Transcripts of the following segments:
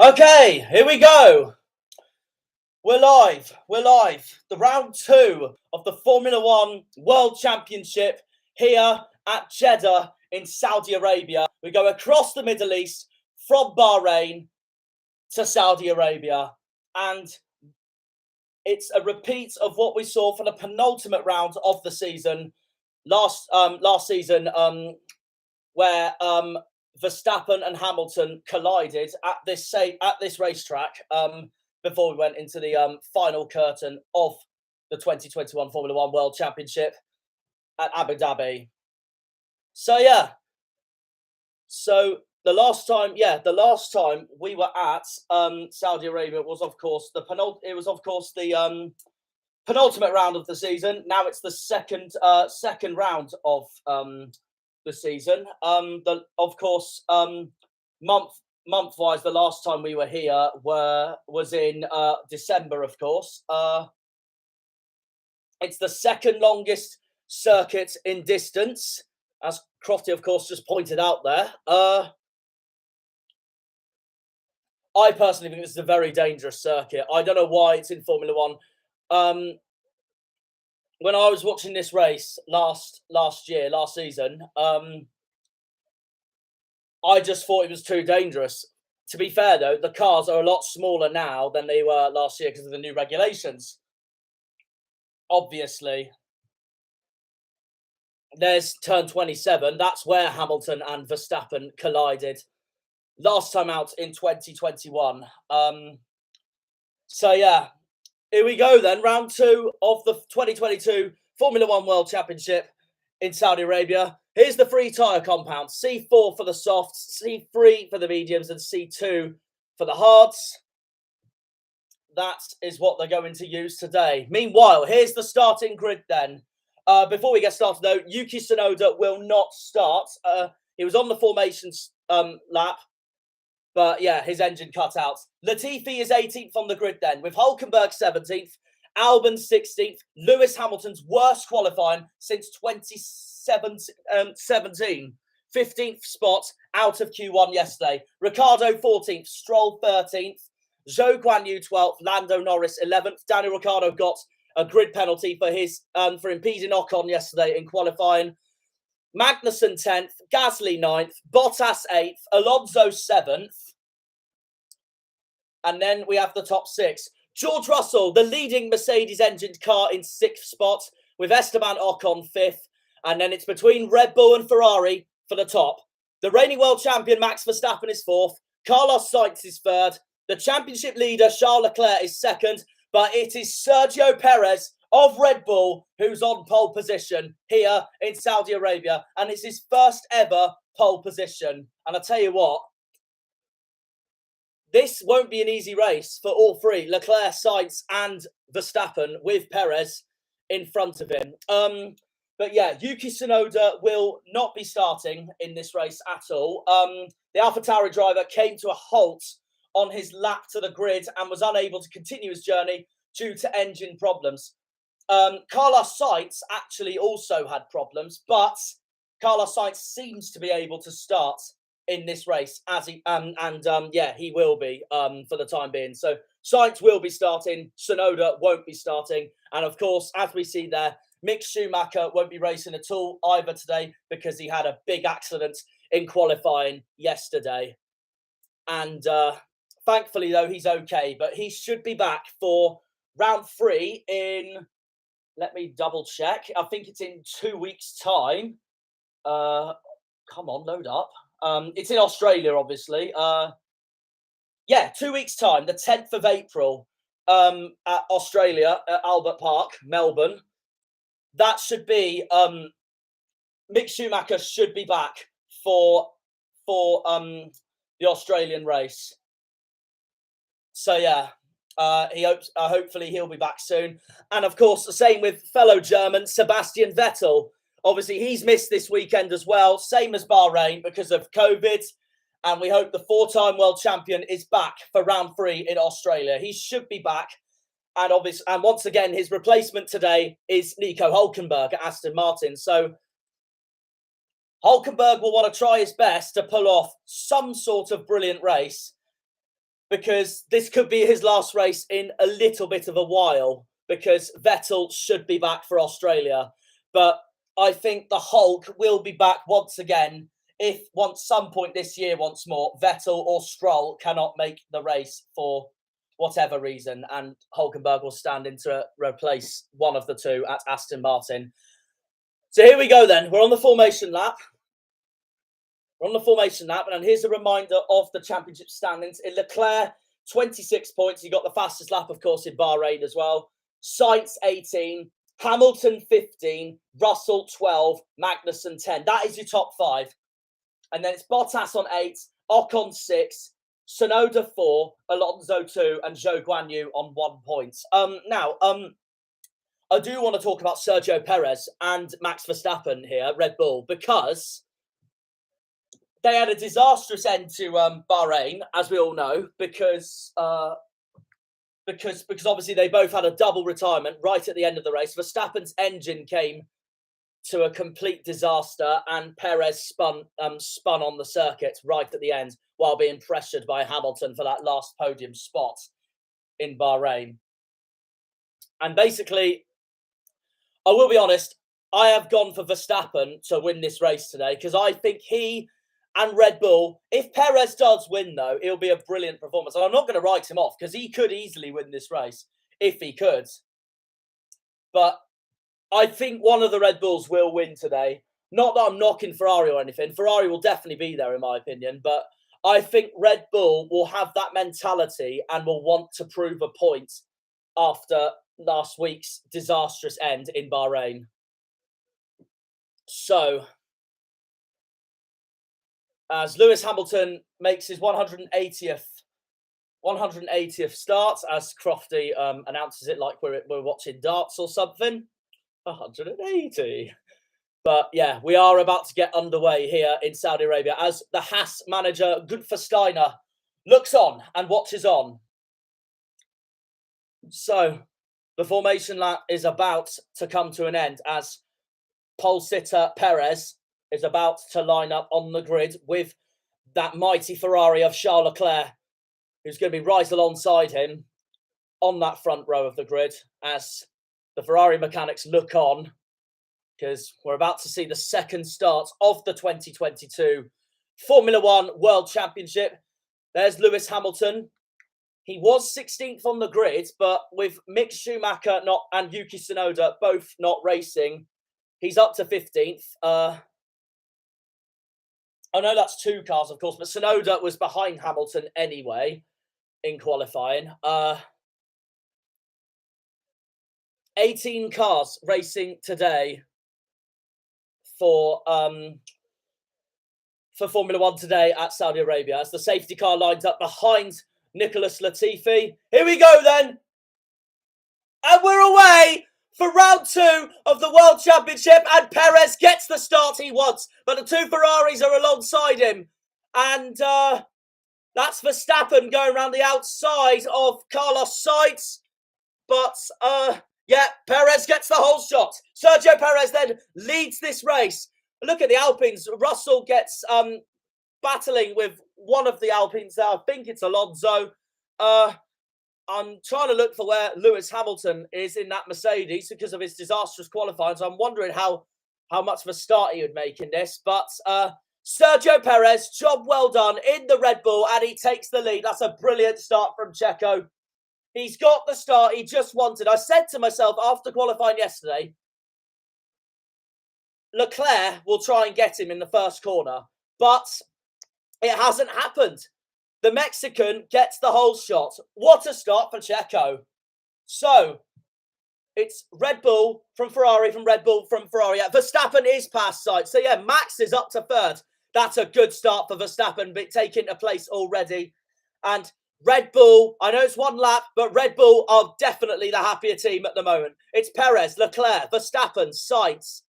Okay, here we go. We're live. We're live. The round two of the Formula One World Championship here at Jeddah in Saudi Arabia. We go across the Middle East from Bahrain to Saudi Arabia. And it's a repeat of what we saw for the penultimate round of the season last season, where Verstappen and Hamilton collided at this racetrack before we went into the final curtain of the 2021 Formula One World Championship at Abu Dhabi. So the last time we were at Saudi Arabia was of course the penultimate round of the season. Now it's the second round of the season. Month-wise, the last time we were here was in December, of course. It's the second longest circuit in distance, as Crofty, of course, just pointed out there. I personally think this is a very dangerous circuit. I don't know why it's in Formula One. When I was watching this race last season, I just thought it was too dangerous. To be fair, though, the cars are a lot smaller now than they were last year because of the new regulations. Obviously, there's turn 27. That's where Hamilton and Verstappen collided last time out in 2021. Here we go then, round two of the 2022 Formula One World Championship in Saudi Arabia. Here's the three tyre compound: C4 for the softs, C3 for the mediums, and C2 for the hards. That is what they're going to use today. Meanwhile, here's the starting grid then. Before we get started though, Yuki Tsunoda will not start. He was on the formations lap, but yeah, his engine cut out. Latifi is 18th on the grid then, with Hülkenberg 17th, Albon 16th, Lewis Hamilton's worst qualifying since 2017. 15th spot out of Q1 yesterday. Ricciardo 14th, Stroll 13th, Zhou Guanyu 12th, Lando Norris 11th. Daniel Ricciardo got a grid penalty for impeding Ocon yesterday in qualifying. Magnussen 10th, Gasly 9th, Bottas 8th, Alonso 7th. And then we have the top six. George Russell, the leading Mercedes-engined car, in 6th spot, with Esteban Ocon 5th. And then it's between Red Bull and Ferrari for the top. The reigning world champion, Max Verstappen, is 4th. Carlos Sainz is 3rd. The championship leader, Charles Leclerc, is 2nd. But it is Sergio Perez of Red Bull who's on pole position here in Saudi Arabia. And it's his first ever pole position. And I tell you what, this won't be an easy race for all three, Leclerc, Sainz and Verstappen, with Perez in front of him. But yeah, Yuki Tsunoda will not be starting in this race at all. The AlphaTauri driver came to a halt on his lap to the grid and was unable to continue his journey due to engine problems. Carlos Sainz actually also had problems, but Carlos Sainz seems to be able to start in this race he will be for the time being. So Sainz will be starting, Tsunoda won't be starting, and of course, as we see there, Mick Schumacher won't be racing at all either today because he had a big accident in qualifying yesterday. And thankfully, though, he's okay, but he should be back for round 3 in, let me double check, I think it's in 2 weeks' time. Come on, load up. It's in Australia, obviously. 2 weeks' time, the 10th of April, at Australia, at Albert Park, Melbourne. That should be Mick Schumacher should be back for the Australian race. So yeah, hopefully he'll be back soon. And of course, the same with fellow German Sebastian Vettel. Obviously, he's missed this weekend as well, same as Bahrain, because of COVID. And we hope the 4-time world champion is back for round 3 in Australia. He should be back. And once again, his replacement today is Nico Hülkenberg at Aston Martin. So Hülkenberg will want to try his best to pull off some sort of brilliant race. because this could be his last race in a little bit of a while, because Vettel should be back for Australia. But I think the Hulk will be back once again if once some point this year once more Vettel or Stroll cannot make the race for whatever reason, and Hulkenberg will stand in to replace one of the two at Aston Martin. So here we go then. We're on the formation lap. And here's a reminder of the championship standings. In Leclerc, 26 points. He got the fastest lap, of course, in Bahrain as well. Sainz, 18. Hamilton, 15. Russell, 12. Magnussen, 10. That is your top five. And then it's Bottas on 8. Ocon, 6. Tsunoda, 4. Alonso, 2. And Zhou Guanyu on 1 point. Now, I do want to talk about Sergio Perez and Max Verstappen here, Red Bull, because they had a disastrous end to Bahrain, as we all know, because obviously they both had a double retirement right at the end of the race. Verstappen's engine came to a complete disaster, and Perez spun on the circuit right at the end while being pressured by Hamilton for that last podium spot in Bahrain. And basically, I will be honest, I have gone for Verstappen to win this race today, because I think he and Red Bull, if Perez does win, though, it'll be a brilliant performance. And I'm not going to write him off, because he could easily win this race if he could. But I think one of the Red Bulls will win today. Not that I'm knocking Ferrari or anything. Ferrari will definitely be there, in my opinion. But I think Red Bull will have that mentality and will want to prove a point after last week's disastrous end in Bahrain. So, as Lewis Hamilton makes his 180th start, as Crofty announces it like we're watching darts or something. 180. But yeah, we are about to get underway here in Saudi Arabia as the Haas manager, Gunther Steiner, looks on and watches on. So, the formation lap is about to come to an end as pole sitter Perez is about to line up on the grid with that mighty Ferrari of Charles Leclerc, who's going to be right alongside him on that front row of the grid as the Ferrari mechanics look on, because we're about to see the second start of the 2022 Formula One World Championship. There's Lewis Hamilton. He was 16th on the grid, but with Mick Schumacher and Yuki Tsunoda both not racing, he's up to 15th. I know that's 2 cars, of course, but Tsunoda was behind Hamilton anyway in qualifying. 18 cars racing today for Formula One today at Saudi Arabia as the safety car lines up behind Nicholas Latifi. Here we go then. And we're away for round 2 of the World Championship, and Perez gets the start he wants, but the 2 Ferraris are alongside him, and that's Verstappen going around the outside of Carlos Sainz, but yeah, Perez gets the whole shot. Sergio Perez then leads this race. Look at the Alpines. Russell gets battling with one of the Alpines there. I think it's Alonso. I'm trying to look for where Lewis Hamilton is in that Mercedes because of his disastrous qualifying. So I'm wondering how much of a start he would make in this. But Sergio Perez, job well done in the Red Bull, and he takes the lead. That's a brilliant start from Checo. He's got the start he just wanted. I said to myself after qualifying yesterday, Leclerc will try and get him in the first corner, but it hasn't happened. The Mexican gets the whole shot. What a start for Checo. So, it's Red Bull from Ferrari, from Red Bull from Ferrari. Yeah, Verstappen is past Sainz. So, yeah, Max is up to 3rd. That's a good start for Verstappen, but taking a place already. And Red Bull, I know it's 1 lap, but Red Bull are definitely the happier team at the moment. It's Perez, Leclerc, Verstappen, Sainz.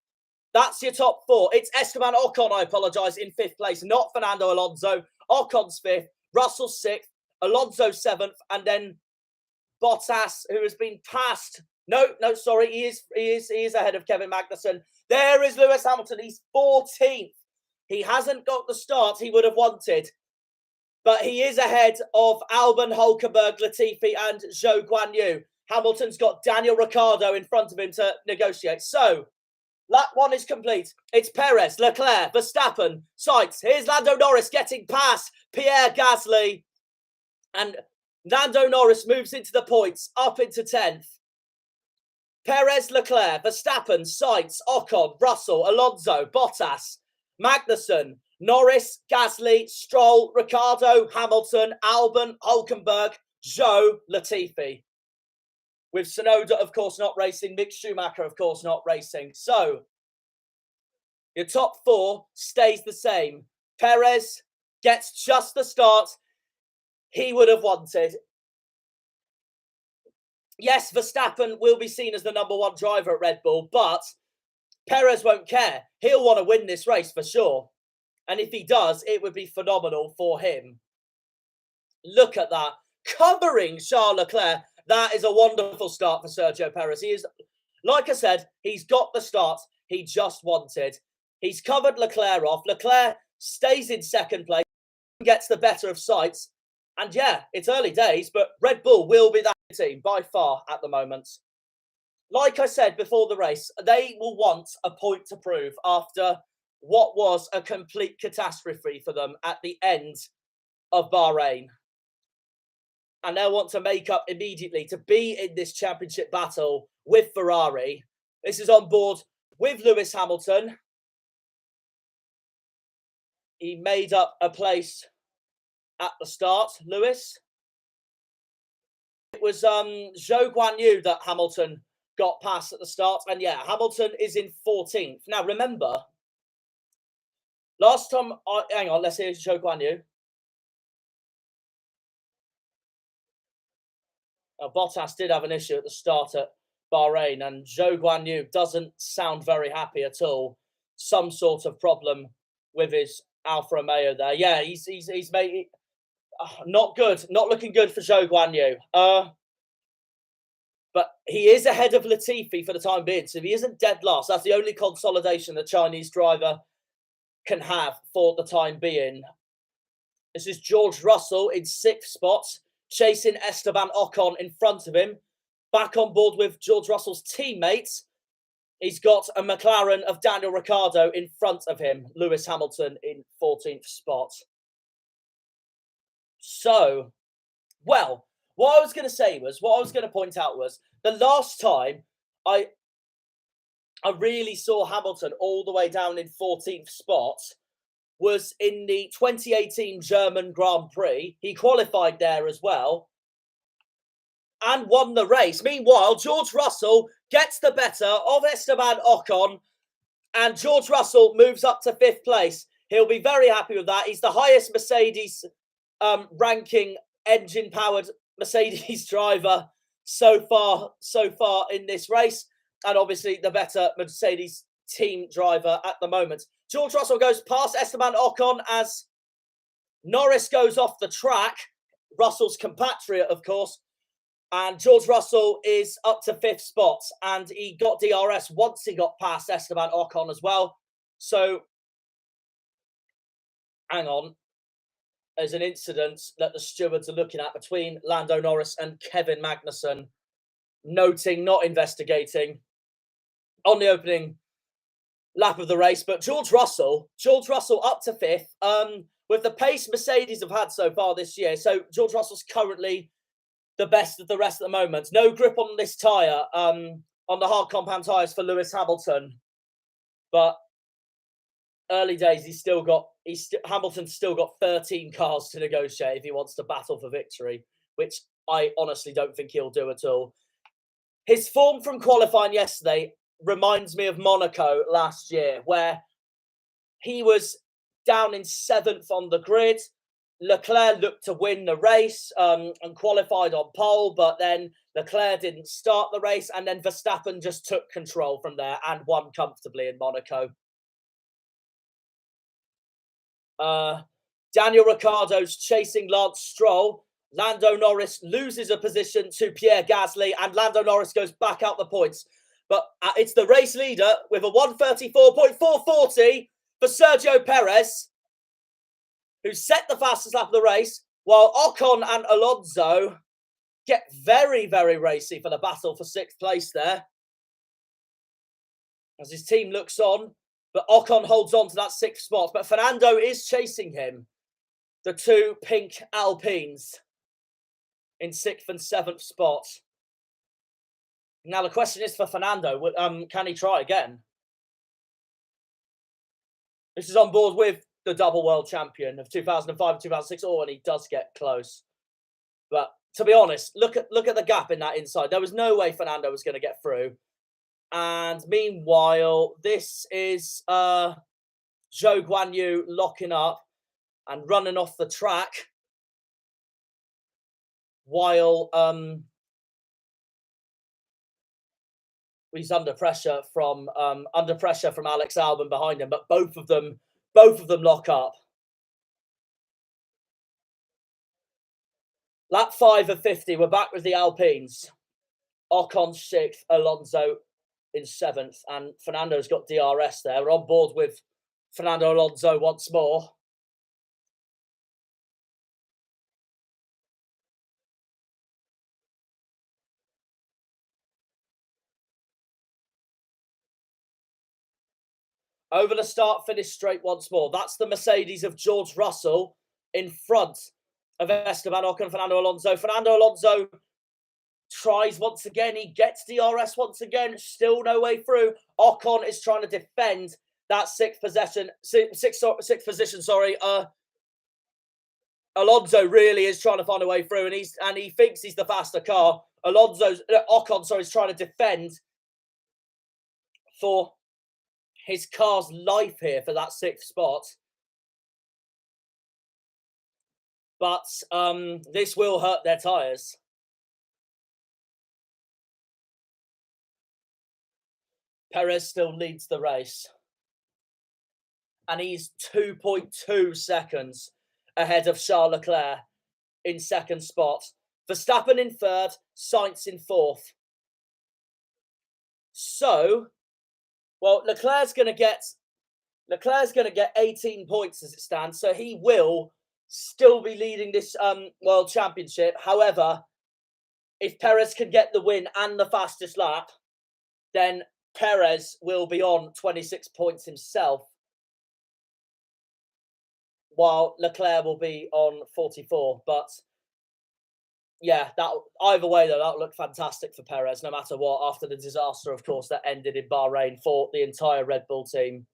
That's your top 4. It's Esteban Ocon, I apologise, in 5th place, not Fernando Alonso. Ocon's 5th, Russell 6th, Alonso 7th, and then Bottas, who has been passed. No, sorry, he is ahead of Kevin Magnussen. There is Lewis Hamilton. He's 14th. He hasn't got the start he would have wanted. but he is ahead of Albon, Hulkenberg, Latifi, and Zhou Guanyu. Hamilton's got Daniel Ricciardo in front of him to negotiate. So, lap one is complete. It's Perez, Leclerc, Verstappen, Sainz. Here's Lando Norris getting past Pierre Gasly. And Lando Norris moves into the points, up into 10th. Perez, Leclerc, Verstappen, Sainz, Ocon, Russell, Alonso, Bottas, Magnussen, Norris, Gasly, Stroll, Ricciardo, Hamilton, Albon, Hulkenberg, Zhou, Latifi. With Tsunoda, of course, not racing. Mick Schumacher, of course, not racing. So, your top four stays the same. Perez gets just the start he would have wanted. Yes, Verstappen will be seen as the number one driver at Red Bull, but Perez won't care. He'll want to win this race for sure. And if he does, it would be phenomenal for him. Look at that. Covering Charles Leclerc. That is a wonderful start for Sergio Perez. He is, like I said, he's got the start he just wanted. He's covered Leclerc off. Leclerc stays in second place, gets the better of Sainz. And yeah, it's early days, but Red Bull will be that team by far at the moment. Like I said before the race, they will want a point to prove after what was a complete catastrophe for them at the end of Bahrain. And they'll want to make up immediately to be in this championship battle with Ferrari. This is on board with Lewis Hamilton. He made up a place at the start, Lewis. It was Zhou Guanyu that Hamilton got past at the start. And yeah, Hamilton is in 14th. Now, remember, last time... hang on, let's hear Zhou Guanyu. Bottas did have an issue at the start at Bahrain, and Zhou Guanyu doesn't sound very happy at all. Some sort of problem with his Alfa Romeo there. Yeah, he's made not good, not looking good for Zhou Guanyu. But he is ahead of Latifi for the time being, so he isn't dead last. That's the only consolidation the Chinese driver can have for the time being. This is George Russell in 6th spot, chasing Esteban Ocon in front of him. Back on board with George Russell's teammates. He's got a McLaren of Daniel Ricciardo in front of him. Lewis Hamilton in 14th spot. So, well, what I was going to point out was, the last time I really saw Hamilton all the way down in 14th spot was in the 2018 German Grand Prix. He qualified there as well and won the race. Meanwhile, George Russell gets the better of Esteban Ocon, and George Russell moves up to 5th place. He'll be very happy with that. He's the highest Mercedes ranking engine-powered Mercedes driver so far in this race, and obviously the better Mercedes team driver at the moment. George Russell goes past Esteban Ocon as Norris goes off the track. Russell's compatriot, of course. And George Russell is up to 5th spot. And he got DRS once he got past Esteban Ocon as well. So, hang on. There's an incident that the stewards are looking at between Lando Norris and Kevin Magnussen. Noting, not investigating, on the opening lap of the race. But George Russell up to 5th. With the pace Mercedes have had so far this year. So George Russell's currently the best of the rest at the moment. No grip on this tyre, on the hard compound tyres for Lewis Hamilton. But early days, Hamilton's still got 13 cars to negotiate if he wants to battle for victory, which I honestly don't think he'll do at all. His form from qualifying yesterday reminds me of Monaco last year, where he was down in 7th on the grid. Leclerc looked to win the race and qualified on pole, but then Leclerc didn't start the race, and then Verstappen just took control from there and won comfortably in Monaco. Daniel Ricciardo's chasing Lance Stroll. Lando Norris loses a position to Pierre Gasly, and Lando Norris goes back out the points. But it's the race leader with a 1:34.440 for Sergio Perez. who set the fastest lap of the race, while Ocon and Alonso get very, very racy for the battle for 6th place there. As his team looks on, but Ocon holds on to that 6th spot. But Fernando is chasing him. The two pink Alpines in 6th and 7th spots. Now the question is for Fernando, can he try again? This is on board with the double world champion of 2005 and 2006. Oh, and he does get close. But to be honest, look at the gap in that inside. There was no way Fernando was going to get through. And meanwhile, this is Zhou Guanyu locking up and running off the track, while he's under pressure from Alex Albon behind him. But both of them lock up. Lap 5 of 50. We're back with the Alpines. Ocon 6th, Alonso in 7th, and Fernando's got DRS there. We're on board with Fernando Alonso once more. Over the start-finish straight once more. That's the Mercedes of George Russell in front of Esteban Ocon and Fernando Alonso. Fernando Alonso tries once again. He gets DRS once again. Still no way through. Ocon is trying to defend that sixth position. Sorry. Alonso really is trying to find a way through, and he thinks he's the faster car. Ocon is trying to defend for his car's life here for that 6th spot. But this will hurt their tyres. Perez still leads the race. And he's 2.2 seconds ahead of Charles Leclerc in 2nd spot. Verstappen in 3rd, Sainz in 4th. So, well, Leclerc's going to get 18 points as it stands. So he will still be leading this World Championship. However, if Perez can get the win and the fastest lap, then Perez will be on 26 points himself, while Leclerc will be on 44. But yeah, either way though, that'll look fantastic for Perez, no matter what, after the disaster, of course, that ended in Bahrain for the entire Red Bull team.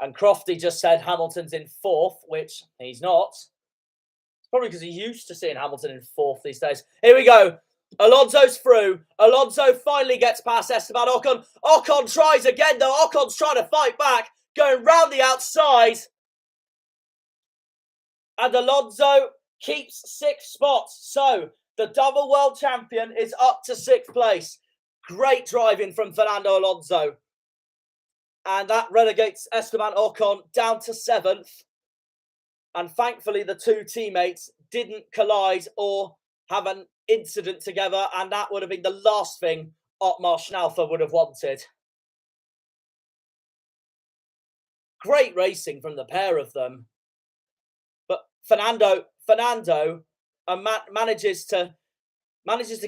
And Crofty just said Hamilton's in 4th, which he's not. It's probably because he's used to seeing Hamilton in 4th these days. Here we go. Alonso's through. Alonso finally gets past Esteban Ocon. Ocon tries again, though. Ocon's trying to fight back, going round the outside. And Alonso keeps 6 spots. So the double world champion is up to 6th place. Great driving from Fernando Alonso. And that relegates Esteban Ocon down to 7th. And thankfully, the two teammates didn't collide or have an incident together. And that would have been the last thing Otmar Schnaufer would have wanted. Great racing from the pair of them. But Fernando manages to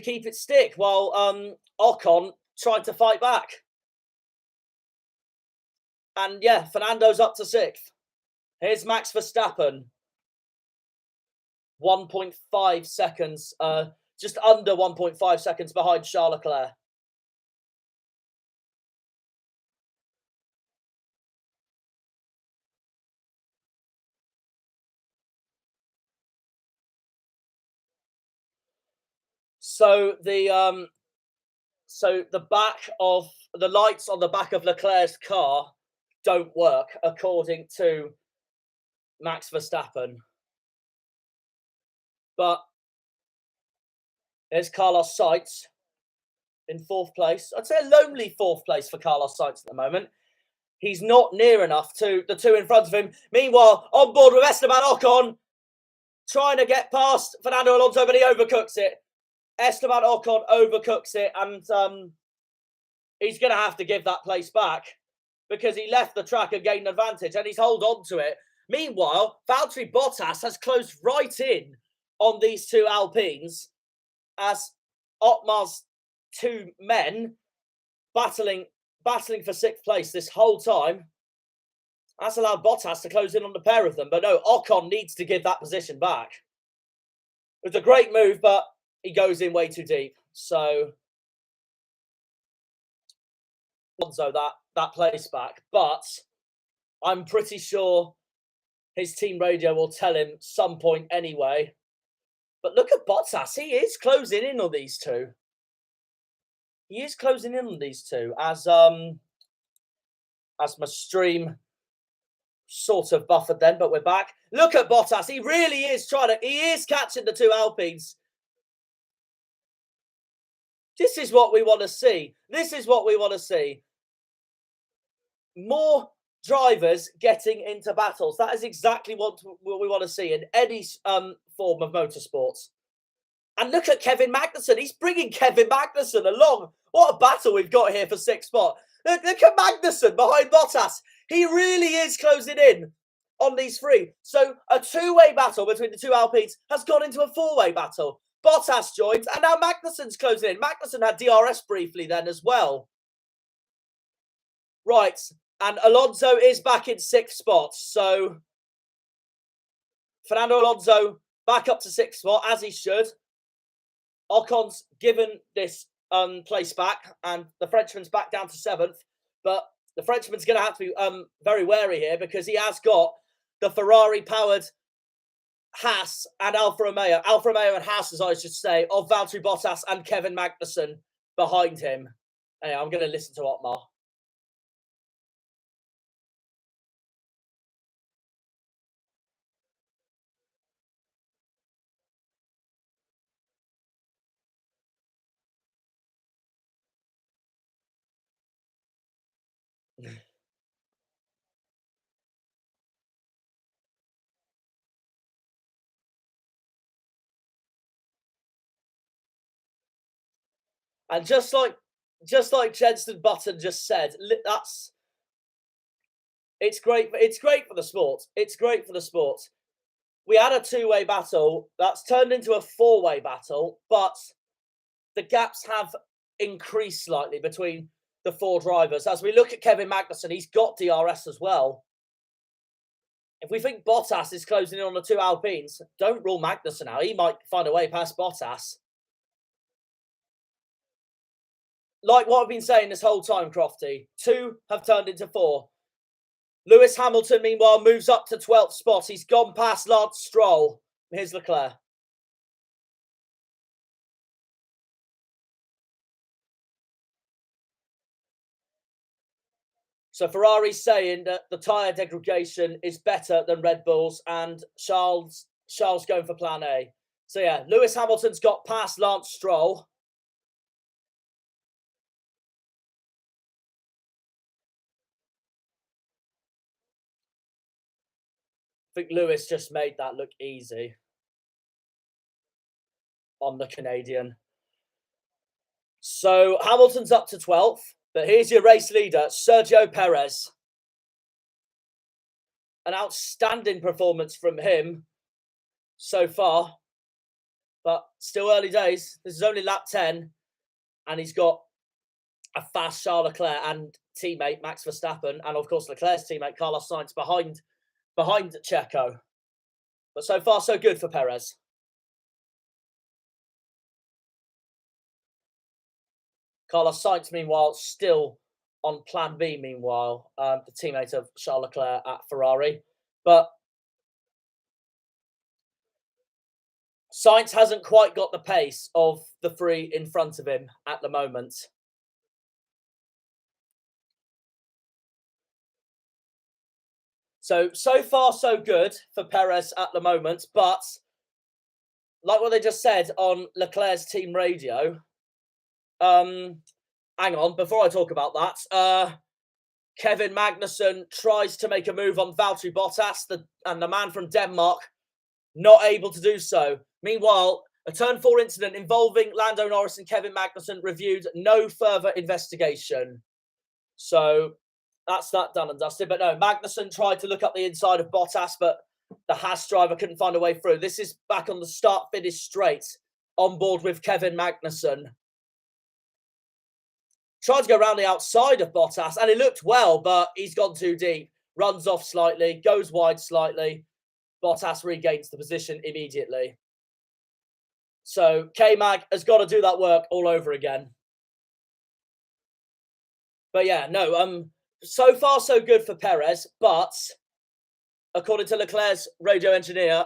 keep it stick, while Ocon tried to fight back. And yeah, Fernando's up to 6th. Here's Max Verstappen. 1.5 seconds, just under 1.5 seconds behind Charles Leclerc. So the lights on the back of Leclerc's car don't work, according to Max Verstappen. But there's Carlos Sainz in 4th place. I'd say a lonely 4th place for Carlos Sainz at the moment. He's not near enough to the two in front of him. Meanwhile, on board with Esteban Ocon, trying to get past Fernando Alonso, but he overcooks it. Esteban Ocon overcooks it, and he's going to have to give that place back. because he left the track and gained advantage, and he's held on to it. Meanwhile, Valtteri Bottas has closed right in on these two Alpines as Otmar's two men battling for sixth place this whole time. That's allowed Bottas to close in on the pair of them. But no, Ocon needs to give that position back. It was a great move, but he goes in way too deep. So Alonso that place back. But I'm pretty sure his team radio will tell him some point anyway. But look at Bottas. He is closing in on these two. He is closing in on these two as my stream sort of buffered then, but we're back. Look at Bottas. He really is he is catching the two Alpines. This is what we want to see. This is what we want to see. More drivers getting into battles. That is exactly what we want to see in any form of motorsports. And look at Kevin Magnussen. He's bringing Kevin Magnussen along. What a battle we've got here for sixth spot. Look at Magnussen behind Bottas. He really is closing in on these three. So a two-way battle between the two Alpines has gone into a four-way battle. Bottas joins, and now Magnussen's closing in. Magnussen had DRS briefly then as well. Right, and Alonso is back in sixth spot. So Fernando Alonso back up to sixth spot, as he should. Ocon's given this place back, and the Frenchman's back down to seventh. But the Frenchman's going to have to be very wary here because he has got the Ferrari-powered Haas and Alfa Romeo and Haas, as I should say, of Valtteri Bottas and Kevin Magnussen behind him. Hey, I'm going to listen to Otmar. And just like Jensen Button just said, it's great for the sport. It's great for the sport. We had a two-way battle that's turned into a four-way battle, but the gaps have increased slightly between the four drivers. As we look at Kevin Magnussen, he's got DRS as well. If we think Bottas is closing in on the two Alpines, don't rule Magnussen out. He might find a way past Bottas. Like what I've been saying this whole time, Crofty, two have turned into four. Lewis Hamilton, meanwhile, moves up to 12th spot. He's gone past Lance Stroll. Here's Leclerc. So Ferrari's saying that the tyre degradation is better than Red Bull's, and Charles going for plan A. So yeah, Lewis Hamilton's got past Lance Stroll. I think Lewis just made that look easy on the Canadian. So Hamilton's up to 12th, but here's your race leader, Sergio Perez. An outstanding performance from him so far, but still early days. This is only lap 10, and he's got a fast Charles Leclerc and teammate Max Verstappen, and of course Leclerc's teammate Carlos Sainz behind Checo. But so far, so good for Perez. Carlos Sainz, meanwhile, still on plan B, meanwhile, the teammate of Charles Leclerc at Ferrari. But Sainz hasn't quite got the pace of the three in front of him at the moment. So far, so good for Perez at the moment. But like what they just said on Leclerc's team radio, hang on, before I talk about that, Kevin Magnussen tries to make a move on Valtteri Bottas, and the man from Denmark, not able to do so. Meanwhile, a Turn 4 incident involving Lando Norris and Kevin Magnussen reviewed, no further investigation. So that's that done and dusted. But no, Magnussen tried to look up the inside of Bottas, but the Haas driver couldn't find a way through. This is back on the start-finish straight, on board with Kevin Magnussen. Tried to go around the outside of Bottas, and it looked well, but he's gone too deep. Runs off slightly, goes wide slightly. Bottas regains the position immediately. So K-Mag has got to do that work all over again. But yeah, no, so far so good for Perez, but according to Leclerc's radio engineer,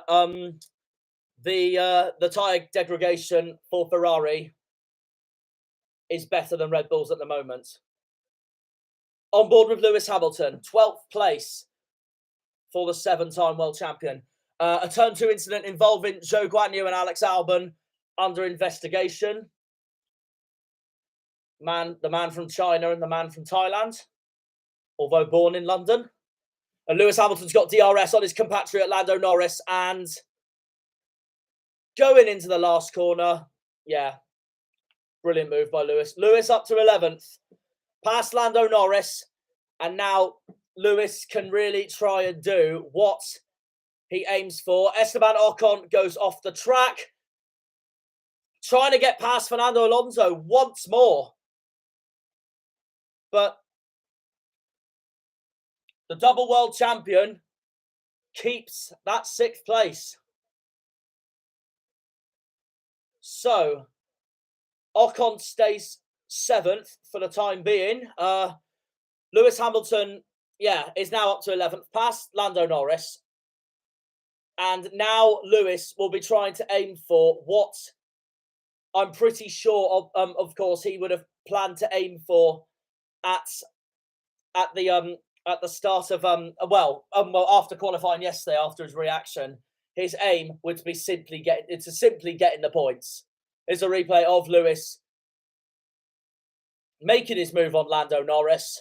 the tyre degradation for Ferrari is better than Red Bull's at the moment. On board with Lewis Hamilton, 12th place for the 7-time world champion. A Turn 2 incident involving Zhou Guanyu and Alex Albon under investigation. The man from China and the man from Thailand, although born in London. And Lewis Hamilton's got DRS on his compatriot Lando Norris, and going into the last corner, yeah, brilliant move by Lewis. Lewis up to 11th, past Lando Norris, and now Lewis can really try and do what he aims for. Esteban Ocon goes off the track, trying to get past Fernando Alonso once more. But the double world champion keeps that 6th place. So Ocon stays 7th for the time being. Lewis Hamilton, is now up to 11th, past Lando Norris. And now Lewis will be trying to aim for what I'm pretty sure of course, he would have planned to aim for at the start of after qualifying yesterday, after his reaction. His aim would be simply getting the points. Here's a replay of Lewis making his move on Lando Norris.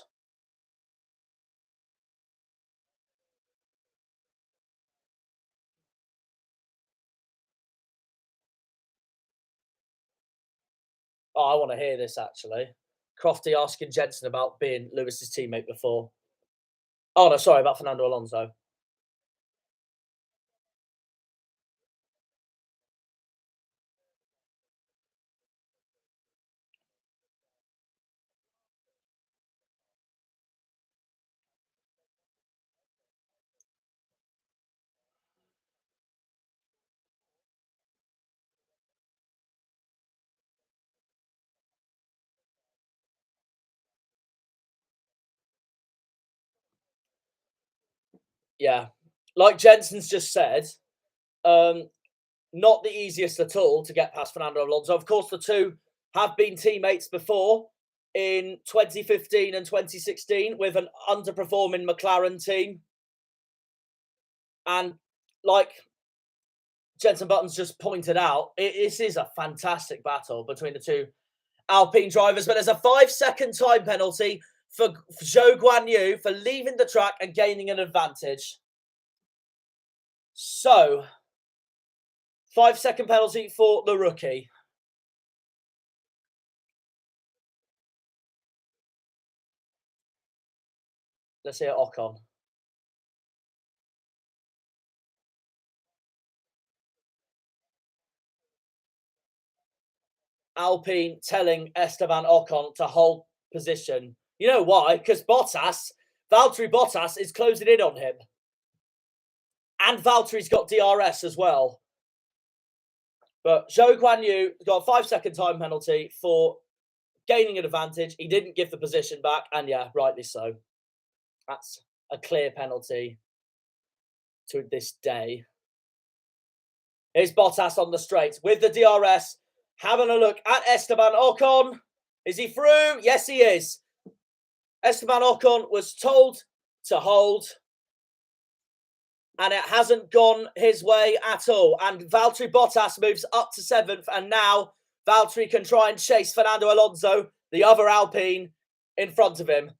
Oh, I want to hear this, actually. Crofty asking Jensen about being Lewis's teammate before. Oh, no, sorry, about Fernando Alonso. Yeah, like Jensen's just said, not the easiest at all to get past Fernando Alonso. Of course, the two have been teammates before in 2015 and 2016 with an underperforming McLaren team. And like Jensen Buttons just pointed out, this is a fantastic battle between the two Alpine drivers, but there's a 5-second time penalty for Zhou Guanyu for leaving the track and gaining an advantage. So, 5-second penalty for the rookie. Let's hear Ocon. Alpine telling Esteban Ocon to hold position. You know why? Because Valtteri Bottas is closing in on him. And Valtteri's got DRS as well. But Zhou Guanyu got a 5-second time penalty for gaining an advantage. He didn't give the position back, and yeah, rightly so. That's a clear penalty to this day. Here's Bottas on the straight with the DRS. Having a look at Esteban Ocon. Is he through? Yes, he is. Esteban Ocon was told to hold, and it hasn't gone his way at all. And Valtteri Bottas moves up to 7th, and now Valtteri can try and chase Fernando Alonso, the other Alpine, in front of him.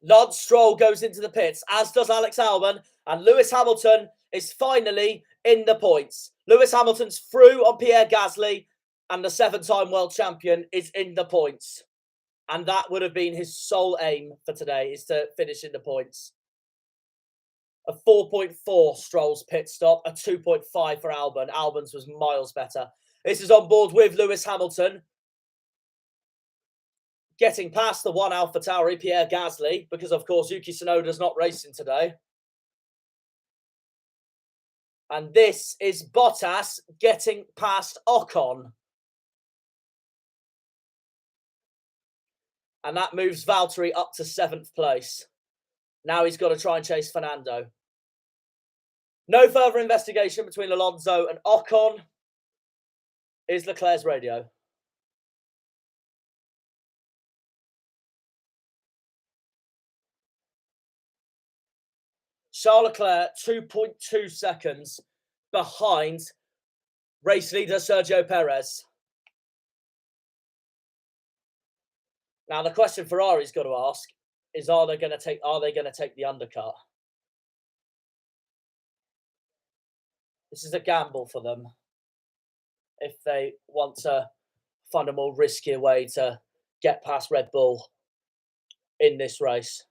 Lance Stroll goes into the pits, as does Alex Albon, and Lewis Hamilton is finally in the points. Lewis Hamilton's through on Pierre Gasly, and the 7-time world champion is in the points. And that would have been his sole aim for today, is to finish in the points. A 4.4 Stroll's pit stop, a 2.5 for Albon. Albon's was miles better. This is on board with Lewis Hamilton. Getting past the one AlphaTauri, Pierre Gasly, because of course Yuki Tsunoda's not racing today. And this is Bottas getting past Ocon. And that moves Valtteri up to 7th place. Now he's got to try and chase Fernando. No further investigation between Alonso and Ocon. Is Leclerc's radio. Charles Leclerc, 2.2 seconds behind race leader Sergio Perez. Now the question Ferrari's got to ask is: Are they going to take the undercut? This is a gamble for them if they want to find a more riskier way to get past Red Bull in this race.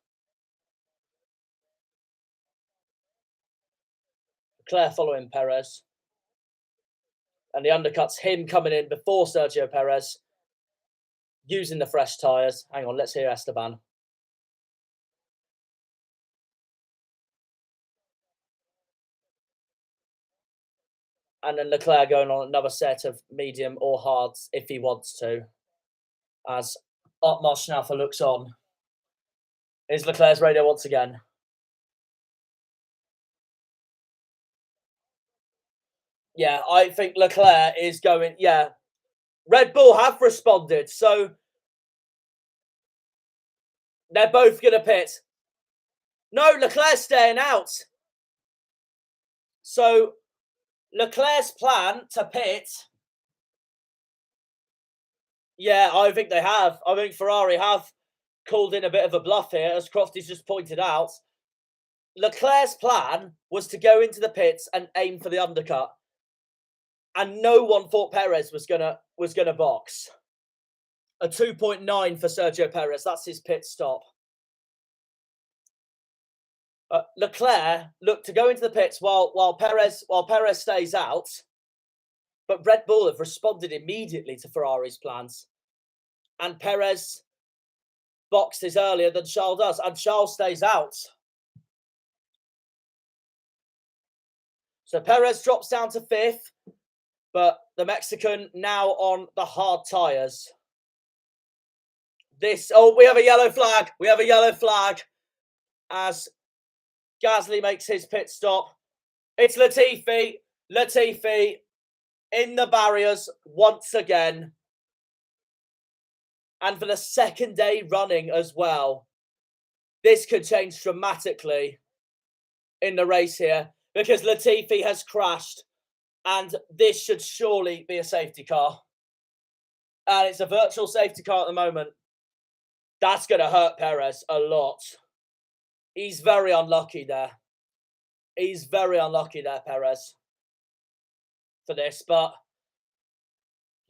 Leclerc following Perez. And the undercut's him coming in before Sergio Perez, using the fresh tyres. Hang on, let's hear Esteban. And then Leclerc going on another set of medium or hards if he wants to. As Otmar Schnaufer looks on. Is Leclerc's radio once again. Yeah, I think Leclerc is going, yeah. Red Bull have responded, so they're both going to pit. No, Leclerc's staying out. So Leclerc's plan to pit, yeah, I think they have. I think Ferrari have called in a bit of a bluff here, as Crofty's just pointed out. Leclerc's plan was to go into the pits and aim for the undercut. And no one thought Perez was gonna box. A 2.9 for Sergio Perez. That's his pit stop. Leclerc looked to go into the pits while Perez stays out. But Red Bull have responded immediately to Ferrari's plans. And Perez boxes earlier than Charles does. And Charles stays out. So Perez drops down to 5th. But the Mexican now on the hard tyres. We have a yellow flag. We have a yellow flag as Gasly makes his pit stop. It's Latifi. Latifi in the barriers once again. And for the second day running as well. This could change dramatically in the race here because Latifi has crashed. And this should surely be a safety car. And it's a virtual safety car at the moment. That's going to hurt Perez a lot. He's very unlucky there. He's very unlucky there, Perez, for this. But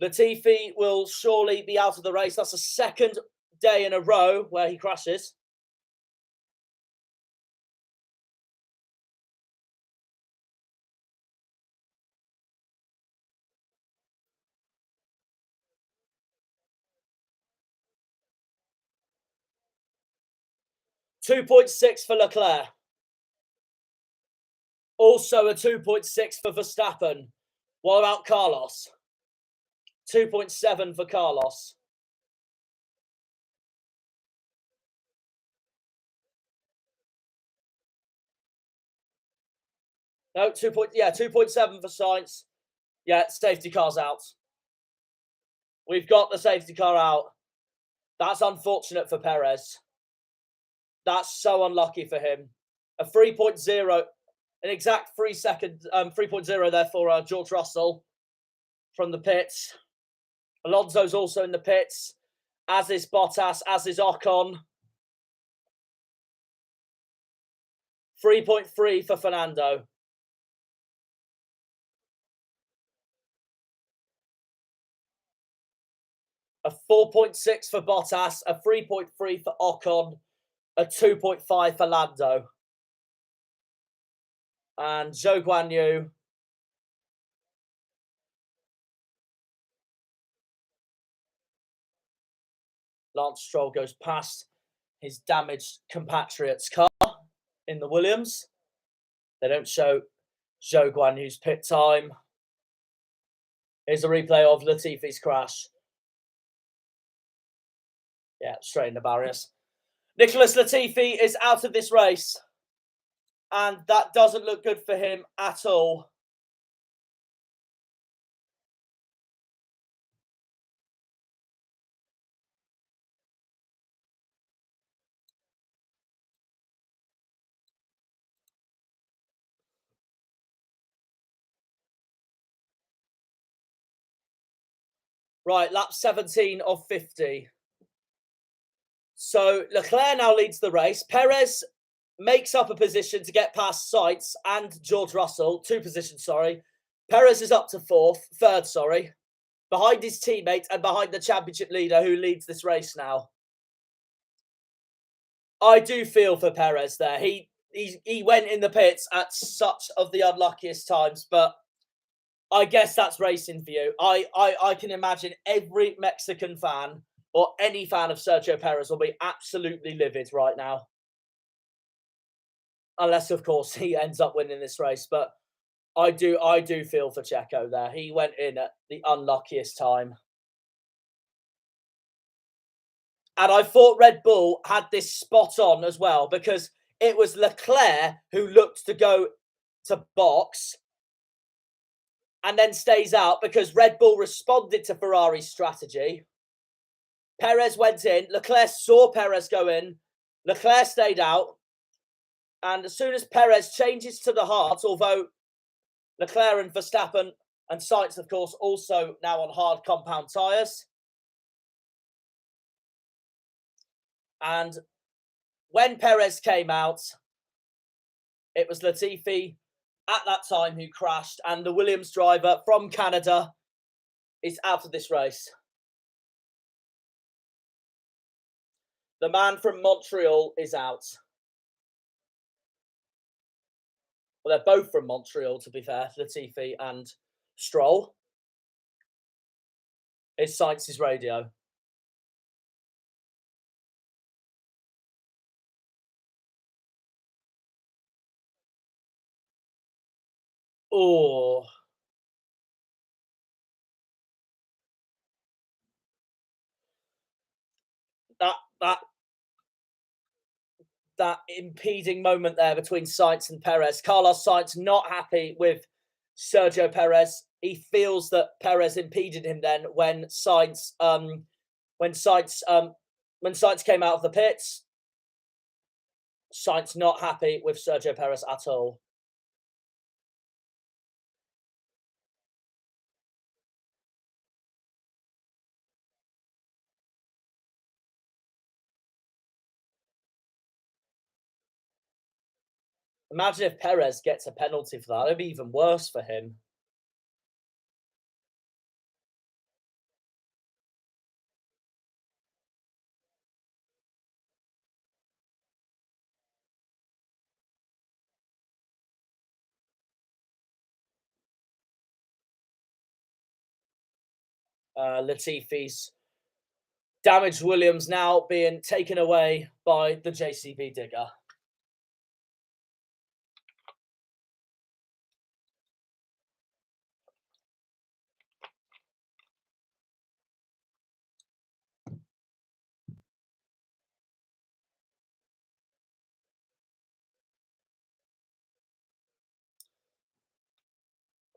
Latifi will surely be out of the race. That's the second day in a row where he crashes. .6 for Leclerc. Also a 2.6 for Verstappen. What about Carlos? 2.7 for Carlos. No, 2.7 for Sainz. Yeah, safety car's out. We've got the safety car out. That's unfortunate for Perez. That's so unlucky for him. A 3.0, an exact 3 second, 3.0 there for George Russell from the pits. Alonso's also in the pits, as is Bottas, as is Ocon. 3.3 for Fernando. A a 4.6 for Bottas, a 3.3 for Ocon, a 2.5 for Lando. And Zhou Guanyu Lance Stroll goes past his damaged compatriot's car in the Williams. They don't show Zhou Guanyu's pit time. Here's a replay of Latifi's crash. Yeah, straight in the barriers. Nicholas Latifi is out of this race. And that doesn't look good for him at all. Right, lap 17 of 50. So Leclerc now leads the race. Perez makes up a position to get past Sainz and George Russell. 2 positions, sorry. Perez is up to third, behind his teammate and behind the championship leader who leads this race now. I do feel for Perez there. He went in the pits at such of the unluckiest times, but I guess that's racing for you. I can imagine every Mexican fan or any fan of Sergio Perez will be absolutely livid right now. Unless, of course, he ends up winning this race. But I do feel for Checo there. He went in at the unluckiest time. And I thought Red Bull had this spot on as well, because it was Leclerc who looked to go to box and then stays out because Red Bull responded to Ferrari's strategy. Perez went in. Leclerc saw Perez go in. Leclerc stayed out. And as soon as Perez changes to the hard, although Leclerc and Verstappen and Sainz, of course, also now on hard compound tyres. And when Perez came out, it was Latifi at that time who crashed, and the Williams driver from Canada is out of this race. The man from Montreal is out. Well, they're both from Montreal, to be fair, Latifi and Stroll. It's Sainz's radio. Oh. That impeding moment there between Sainz and Perez. Carlos Sainz not happy with Sergio Perez. He feels that Perez impeded him then when Sainz came out of the pits. Sainz not happy with Sergio Perez at all. Imagine if Perez gets a penalty for that. It'd be even worse for him. Latifi's damaged Williams now being taken away by the JCB digger.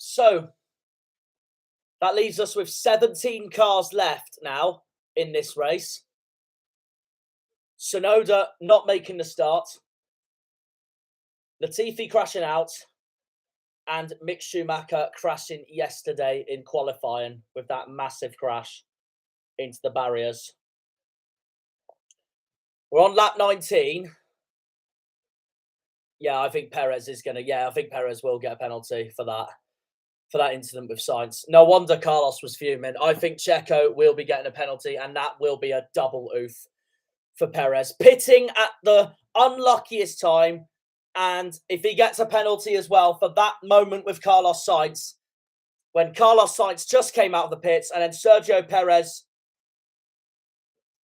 So that leaves us with 17 cars left now in this race. Tsunoda not making the start. Latifi crashing out. And Mick Schumacher crashing yesterday in qualifying with that massive crash into the barriers. We're on lap 19. Yeah, I think Perez is going to... Yeah, I think Perez will get a penalty for that. for that incident with Sainz. No wonder Carlos was fuming. I think Checo will be getting a penalty, and that will be a double oof for Perez. Pitting at the unluckiest time, and if he gets a penalty as well for that moment with Carlos Sainz, when Carlos Sainz just came out of the pits, and then Sergio Perez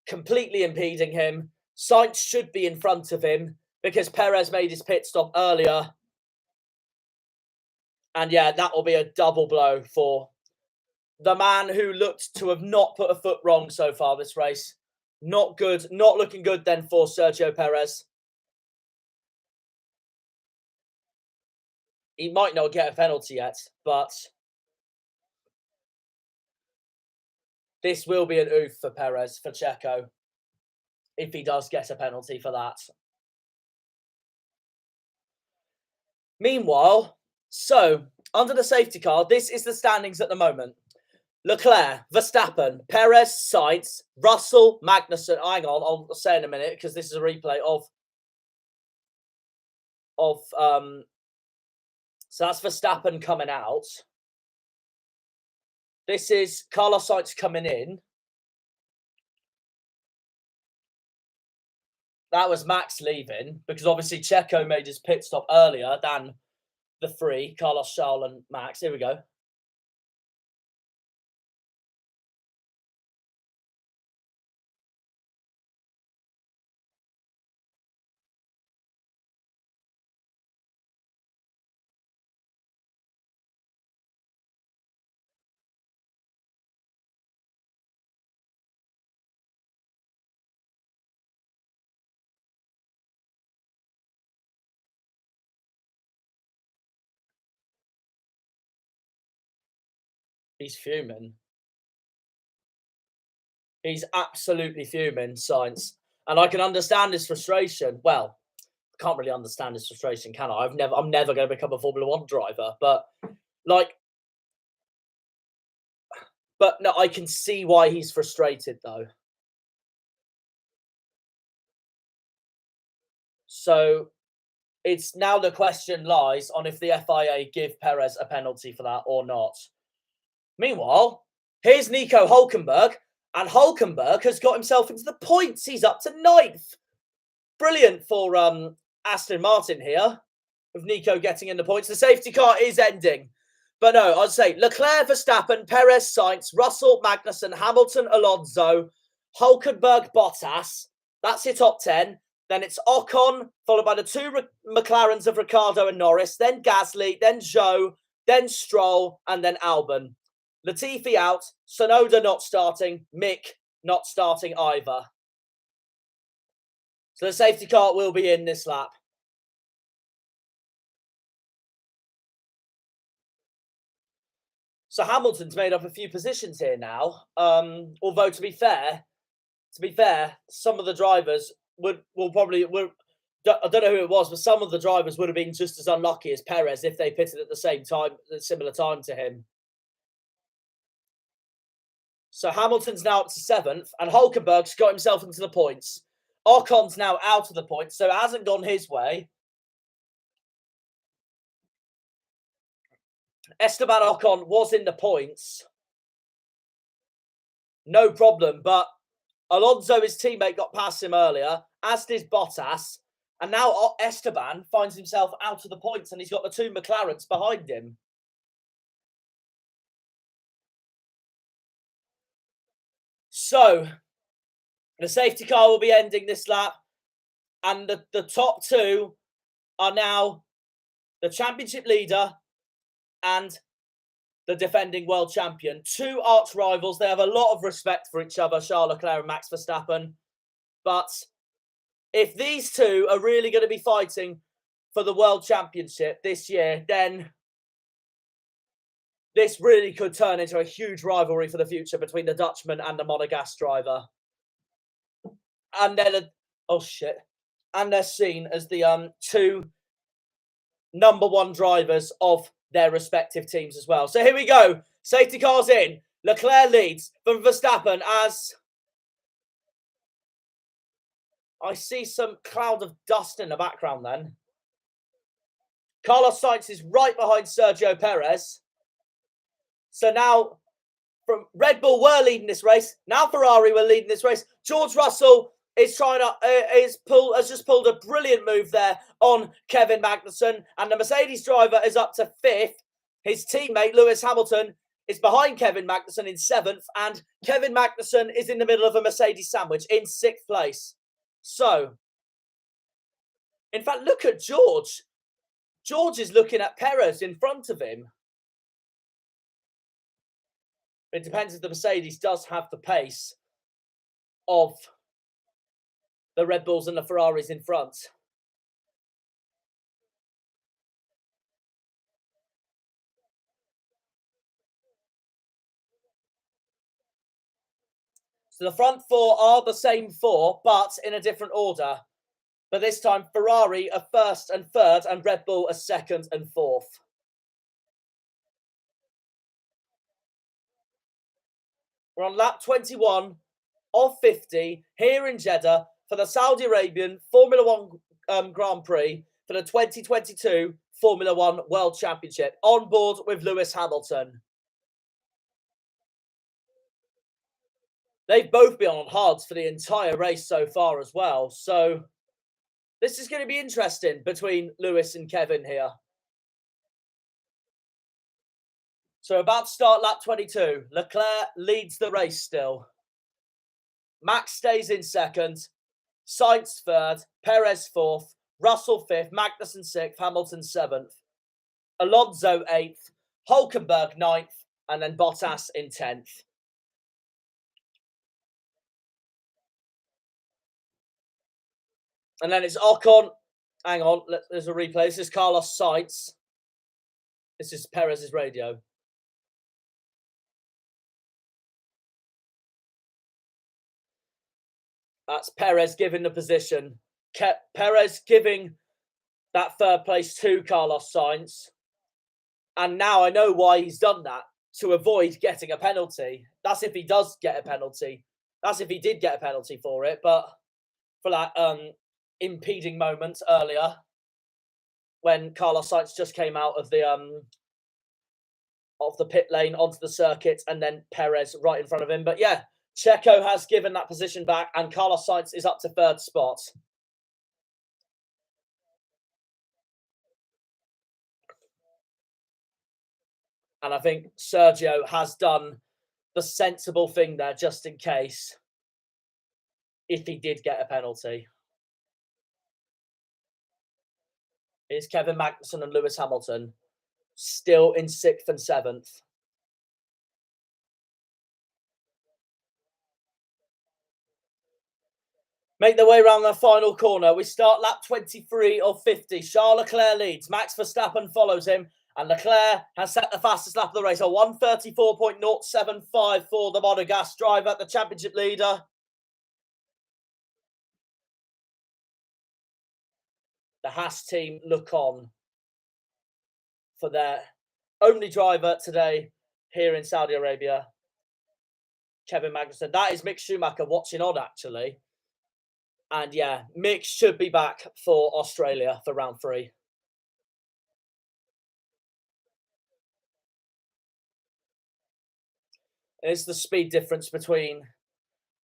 completely impeding him. Sainz should be in front of him because Perez made his pit stop earlier. And yeah, that will be a double blow for the man who looked to have not put a foot wrong so far this race. Not good. Not looking good then for Sergio Perez. He might not get a penalty yet, but this will be an oof for Perez, for Checo, if he does get a penalty for that. Meanwhile, so under the safety car, this is the standings at the moment. Leclerc, Verstappen, Perez, Sainz, Russell, Magnussen. Hang on, I'll say in a minute because this is a replay of so that's Verstappen coming out. This is Carlos Sainz coming in. That was Max leaving because obviously Checo made his pit stop earlier than the three, Carlos, Charles and Max. Here we go. He's fuming. He's absolutely fuming, Sainz. And I can understand his frustration. Well, I can't really understand his frustration, can I? I'm never going to become a Formula One driver. But no, I can see why he's frustrated though. So it's now the question lies on if the FIA give Perez a penalty for that or not. Meanwhile, here's Nico Hülkenberg, and Hülkenberg has got himself into the points. He's up to 9th. Brilliant for Aston Martin here, with Nico getting in the points. The safety car is ending. But no, I'd say Leclerc, Verstappen, Perez, Sainz, Russell, Magnussen, Hamilton, Alonso, Hülkenberg, Bottas. That's your top 10. Then it's Ocon, followed by the two McLarens of Ricciardo and Norris, then Gasly, then Zhou, then Stroll, and then Albon. Latifi out, Tsunoda not starting, Mick not starting either. So the safety car will be in this lap. So Hamilton's made up a few positions here now. Although to be fair, some of the drivers I don't know who it was, but some of the drivers would have been just as unlucky as Perez if they pitted at the same time, at similar time to him. So Hamilton's now up to 7th, and Hülkenberg's got himself into the points. Ocon's now out of the points, so it hasn't gone his way. Esteban Ocon was in the points. No problem, but Alonso, his teammate, got past him earlier, as did Bottas. And now Esteban finds himself out of the points, and he's got the two McLarens behind him. So, the safety car will be ending this lap. And the top two are now the championship leader and the defending world champion. Two arch rivals. They have a lot of respect for each other, Charles Leclerc and Max Verstappen. But if these two are really going to be fighting for the world championship this year, then this really could turn into a huge rivalry for the future between the Dutchman and the Monegasque driver. And then, and they're seen as the two #1 drivers of their respective teams as well. So here we go. Safety car's in. Leclerc leads from Verstappen as I see some cloud of dust in the background then. Carlos Sainz is right behind Sergio Perez. So now, from Red Bull were leading this race. Now Ferrari were leading this race. George Russell is trying to has just pulled a brilliant move there on Kevin Magnussen, and the Mercedes driver is up to 5th. His teammate Lewis Hamilton is behind Kevin Magnussen in 7th, and Kevin Magnussen is in the middle of a Mercedes sandwich in 6th place. So, in fact, look at George. George is looking at Perez in front of him. It depends if the Mercedes does have the pace of the Red Bulls and the Ferraris in front. So the front 4 are the same 4, but in a different order. But this time, Ferrari are 1st and 3rd, and Red Bull are 2nd and 4th. We're on lap 21 of 50 here in Jeddah for the Saudi Arabian Formula One Grand Prix for the 2022 Formula One World Championship, on board with Lewis Hamilton. They've both been on hards for the entire race so far as well. So this is going to be interesting between Lewis and Kevin here. So about to start lap 22. Leclerc leads the race still. Max stays in 2nd. Sainz 3rd. Perez 4th. Russell 5th. Magnussen 6th. Hamilton 7th. Alonso 8th. Hulkenberg 9th. And then Bottas in 10th. And then it's Ocon. Hang on, there's a replay. This is Carlos Sainz. This is Perez's radio. That's Perez giving the position. Perez giving that 3rd place to Carlos Sainz. And now I know why he's done that, to avoid getting a penalty. That's if he does get a penalty. That's if he did get a penalty for it. But for that impeding moment earlier, when Carlos Sainz just came out of the pit lane onto the circuit, and then Perez right in front of him. But yeah, Checo has given that position back, and Carlos Sainz is up to 3rd spot. And I think Sergio has done the sensible thing there, just in case, if he did get a penalty. Here's Kevin Magnussen and Lewis Hamilton, still in 6th and 7th. Make their way around the final corner. We start lap 23 of 50. Charles Leclerc leads. Max Verstappen follows him. And Leclerc has set the fastest lap of the race, a 1:34.075 for the Monegasque driver, the championship leader. The Haas team look on for their only driver today here in Saudi Arabia, Kevin Magnussen. That is Mick Schumacher watching on, actually. And yeah, Mick should be back for Australia for round 3. Is the speed difference between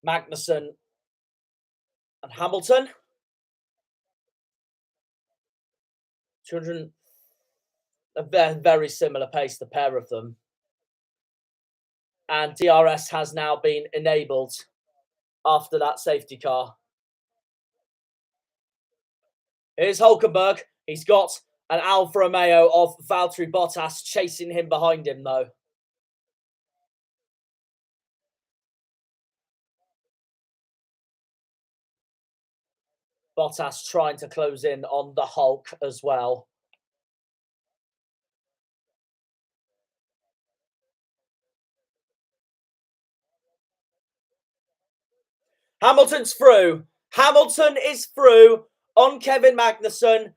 Magnussen and Hamilton. 200, a very similar pace, the pair of them. And DRS has now been enabled after that safety car. Here's Hulkenberg. He's got an Alfa Romeo of Valtteri Bottas chasing him behind him, though. Bottas trying to close in on the Hulk as well. Hamilton's through. Hamilton is through on Kevin Magnussen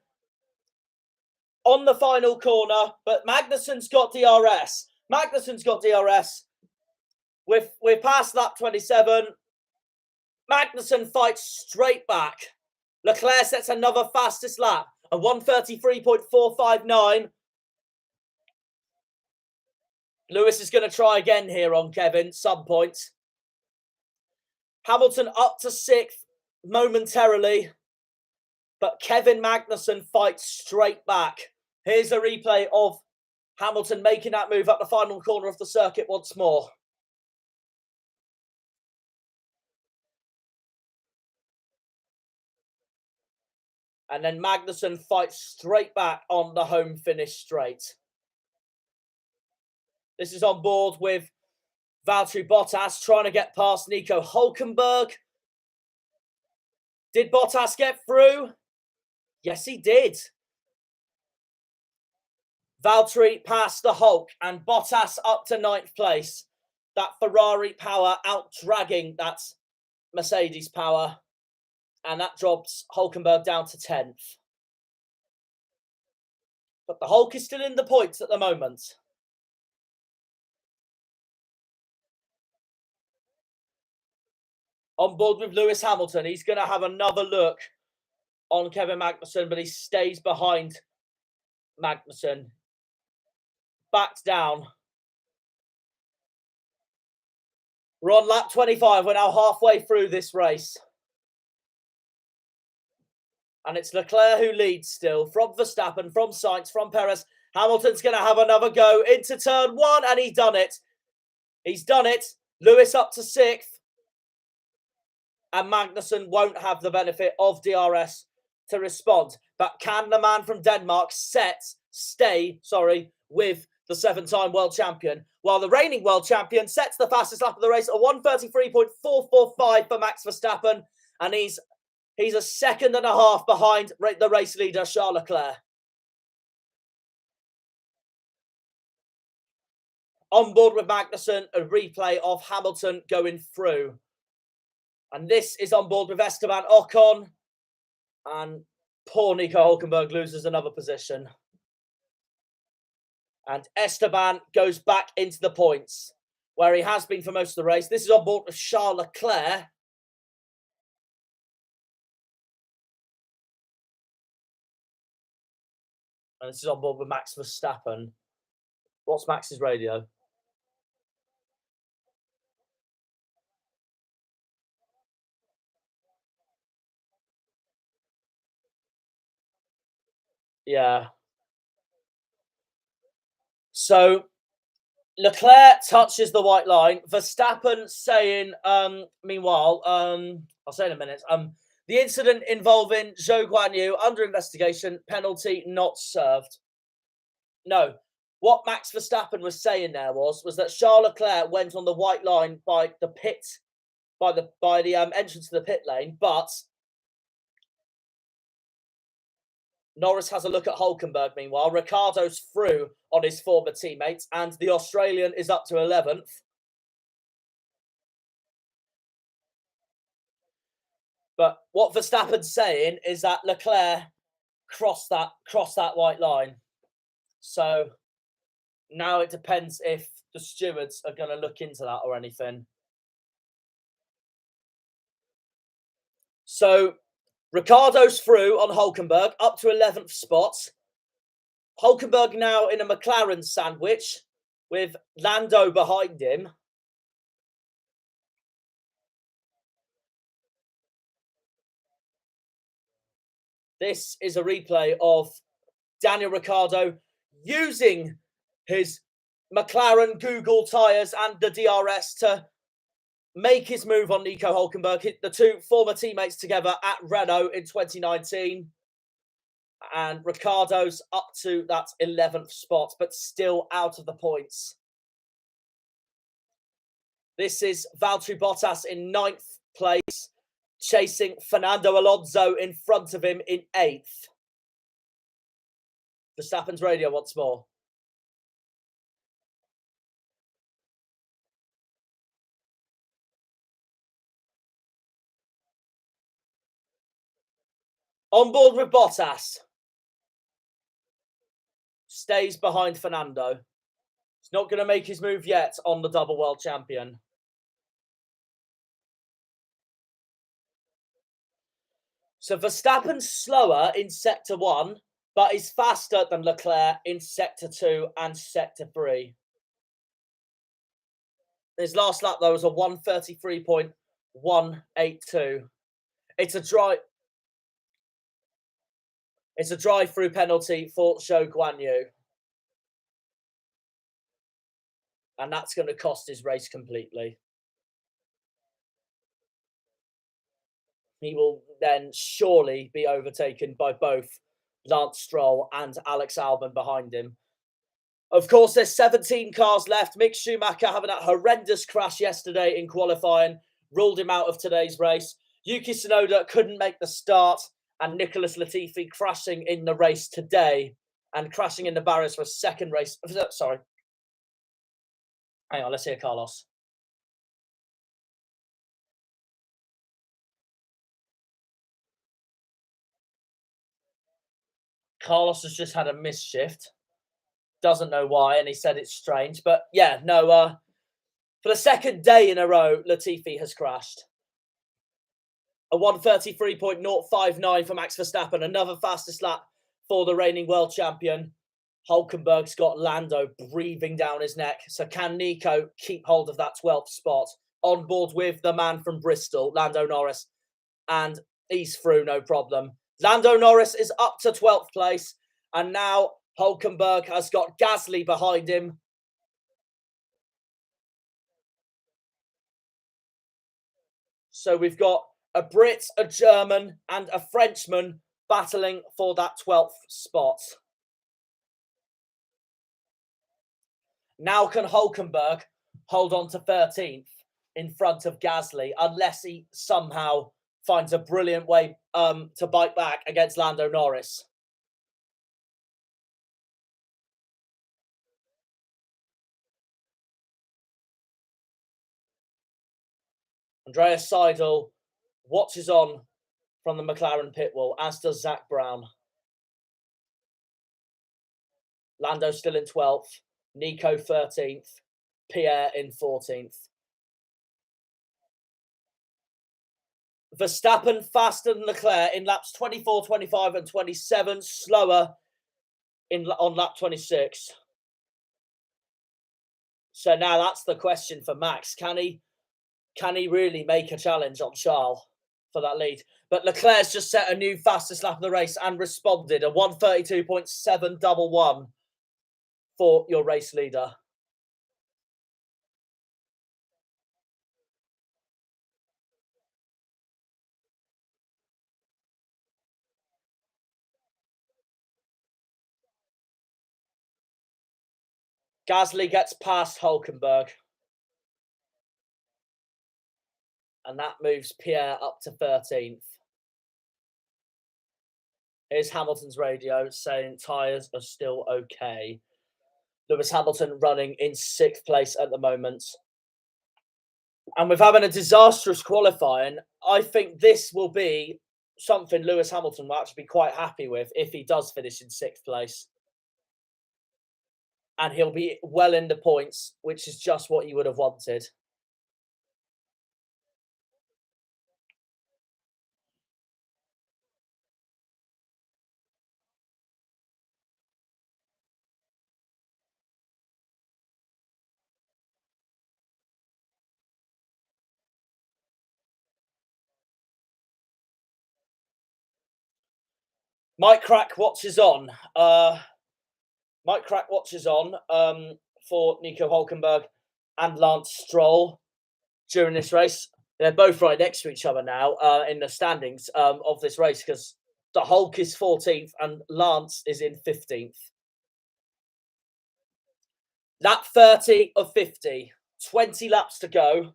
on the final corner, but Magnussen's got DRS. Magnussen's got DRS. We're past lap 27. Magnussen fights straight back. Leclerc sets another fastest lap, a 1:33.459. Lewis is going to try again here on Kevin, some point. Hamilton up to 6th momentarily, but Kevin Magnussen fights straight back. Here's a replay of Hamilton making that move up the final corner of the circuit once more. And then Magnussen fights straight back on the home finish straight. This is on board with Valtteri Bottas trying to get past Nico Hülkenberg. Did Bottas get through? Yes, he did. Valtteri passed the Hulk and Bottas up to 9th place. That Ferrari power out-dragging that Mercedes power. And that drops Hülkenberg down to 10th. But the Hulk is still in the points at the moment. On board with Lewis Hamilton. He's going to have another look on Kevin Magnussen, but he stays behind Magnussen. Backed down. We're on lap 25. We're now halfway through this race. And it's Leclerc who leads still, from Verstappen, from Sainz, from Perez. Hamilton's going to have another go into turn 1, and he's done it. He's done it. Lewis up to 6th. And Magnussen won't have the benefit of DRS to respond. But can the man from Denmark stay with the 7-time world champion? While the reigning world champion sets the fastest lap of the race at 1:33.445 for Max Verstappen. And he's a second and a half behind the race leader, Charles Leclerc. On board with Magnussen, a replay of Hamilton going through. And this is on board with Esteban Ocon. And poor Nico Hülkenberg loses another position. And Esteban goes back into the points, where he has been for most of the race. This is on board with Charles Leclerc. And this is on board with Max Verstappen. What's Max's radio? Yeah. So Leclerc touches the white line. Verstappen saying, meanwhile, I'll say in a minute, the incident involving Zhou Guanyu under investigation, penalty not served. No, what Max Verstappen was saying there was that Charles Leclerc went on the white line by the pit, by the entrance to the pit lane, but Norris has a look at Hülkenberg. Meanwhile, Ricciardo's through on his former teammates, and the Australian is up to 11th. But what Verstappen's saying is that Leclerc crossed that white line. So now it depends if the stewards are going to look into that or anything. So Ricciardo's through on Hülkenberg, up to 11th spot. Hülkenberg now in a McLaren sandwich with Lando behind him. This is a replay of Daniel Ricciardo using his McLaren Google tyres and the DRS to make his move on Nico Hülkenberg, the two former teammates together at Renault in 2019. And Ricciardo's up to that 11th spot, but still out of the points. This is Valtteri Bottas in 9th place, chasing Fernando Alonso in front of him in 8th. Verstappen's radio once more. On board with Bottas. Stays behind Fernando. He's not going to make his move yet on the double world champion. So Verstappen's slower in Sector 1, but is faster than Leclerc in Sector 2 and Sector 3. His last lap, though, was a 1:33.182. It's a drive-through penalty for Zhou Guanyu. And that's going to cost his race completely. He will then surely be overtaken by both Lance Stroll and Alex Albon behind him. Of course, there's 17 cars left. Mick Schumacher having that horrendous crash yesterday in qualifying ruled him out of today's race. Yuki Tsunoda couldn't make the start, and Nicholas Latifi crashing in the race today and crashing in the barriers for a second race. Sorry. Hang on, let's hear Carlos. Carlos has just had a misshift. Doesn't know why, and he said it's strange. But yeah, no, for the second day in a row, Latifi has crashed. A 1:33.059 for Max Verstappen, another fastest lap for the reigning world champion. Hulkenberg's got Lando breathing down his neck. So can Nico keep hold of that 12th spot? On board with the man from Bristol, Lando Norris. And he's through, no problem. Lando Norris is up to 12th place. And now Hulkenberg has got Gasly behind him. So we've got a Brit, a German, and a Frenchman battling for that 12th spot. Now can Hulkenberg hold on to 13th in front of Gasly, unless he somehow finds a brilliant way to bite back against Lando Norris. Andreas Seidel watches on from the McLaren pit wall, as does Zach Brown. Lando still in 12th, Nico 13th, Pierre in 14th. Verstappen faster than Leclerc in laps 24, 25 and 27, slower on lap 26. So now that's the question for Max. Can he really make a challenge on Charles for that lead? But Leclerc's just set a new fastest lap of the race and responded, a 1:32.711 for your race leader. Gasly gets past Hulkenberg. And that moves Pierre up to 13th. Here's Hamilton's radio saying tyres are still okay. Lewis Hamilton running in 6th place at the moment. And with having a disastrous qualifying, I think this will be something Lewis Hamilton will actually be quite happy with if he does finish in 6th place. And he'll be well in the points, which is just what he would have wanted. Mike Crack watches on. Mike Crack watches on for Nico Hulkenberg and Lance Stroll during this race. They're both right next to each other now in the standings of this race, because the Hulk is 14th and Lance is in 15th. Lap 30 of 50, 20 laps to go.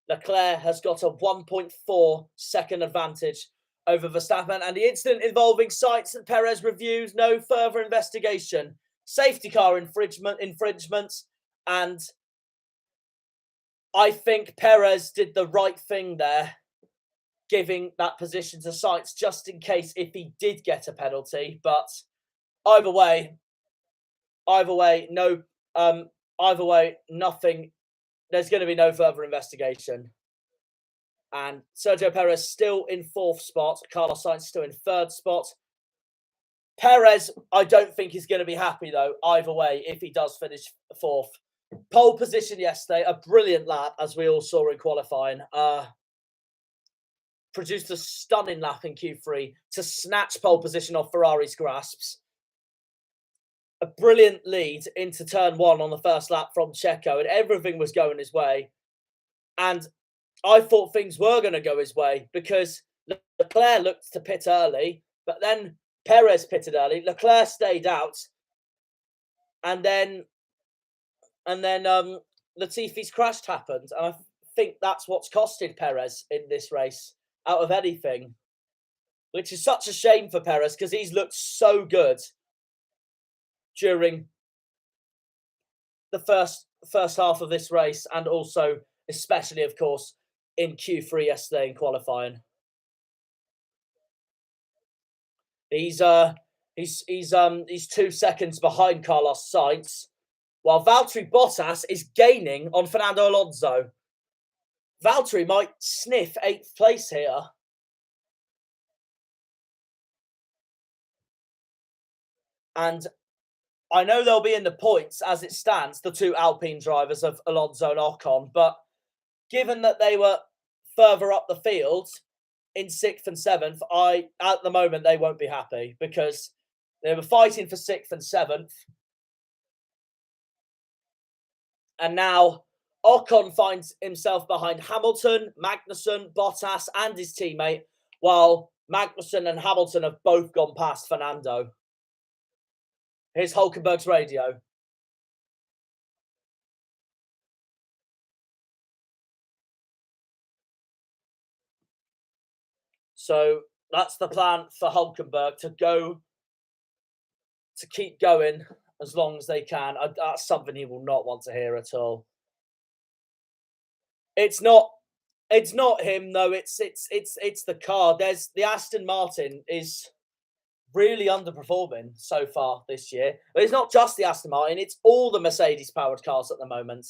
Leclerc has got a 1.4 second advantage over Verstappen, and the incident involving Sainz and Perez reviews no further investigation. Safety car infringements, and I think Perez did the right thing there, giving that position to Sainz just in case if he did get a penalty. But either way, nothing. There's going to be no further investigation. And Sergio Perez still in 4th spot. Carlos Sainz still in 3rd spot. Perez, I don't think he's going to be happy, though, either way, if he does finish 4th. Pole position yesterday, a brilliant lap, as we all saw in qualifying. Produced a stunning lap in Q3 to snatch pole position off Ferrari's grasps. A brilliant lead into turn 1 on the first lap from Checo, and everything was going his way. And I thought things were going to go his way because Leclerc looked to pit early, but then Perez pitted early. Leclerc stayed out, and then Latifi's crash happened, and I think that's what's costed Perez in this race out of anything, which is such a shame for Perez because he's looked so good during the first half of this race, and also especially, of course, in Q3 yesterday in qualifying. He's 2 seconds behind Carlos Sainz, while Valtteri Bottas is gaining on Fernando Alonso. Valtteri might sniff 8th place here. And I know they'll be in the points as it stands, the 2 Alpine drivers of Alonso and Ocon, but given that they were further up the field in 6th and 7th, at the moment they won't be happy because they were fighting for 6th and 7th. And now Ocon finds himself behind Hamilton, Magnussen, Bottas, and his teammate, while Magnussen and Hamilton have both gone past Fernando. Here's Hulkenberg's radio. So that's the plan for Hulkenberg, to keep going as long as they can. That's something he will not want to hear at all. It's not him though. It's the car. There's the Aston Martin is really underperforming so far this year. But it's not just the Aston Martin, it's all the Mercedes powered cars at the moment.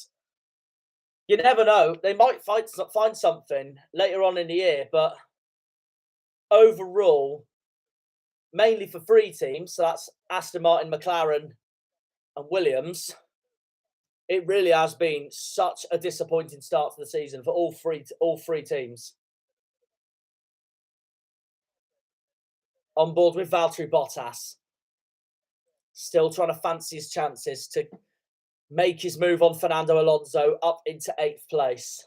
You never know. They might find something later on in the year, but overall, mainly for 3 teams, so that's Aston Martin, McLaren, and Williams, it really has been such a disappointing start to the season for all three teams. On board with Valtteri Bottas, still trying to fancy his chances to make his move on Fernando Alonso up into 8th place.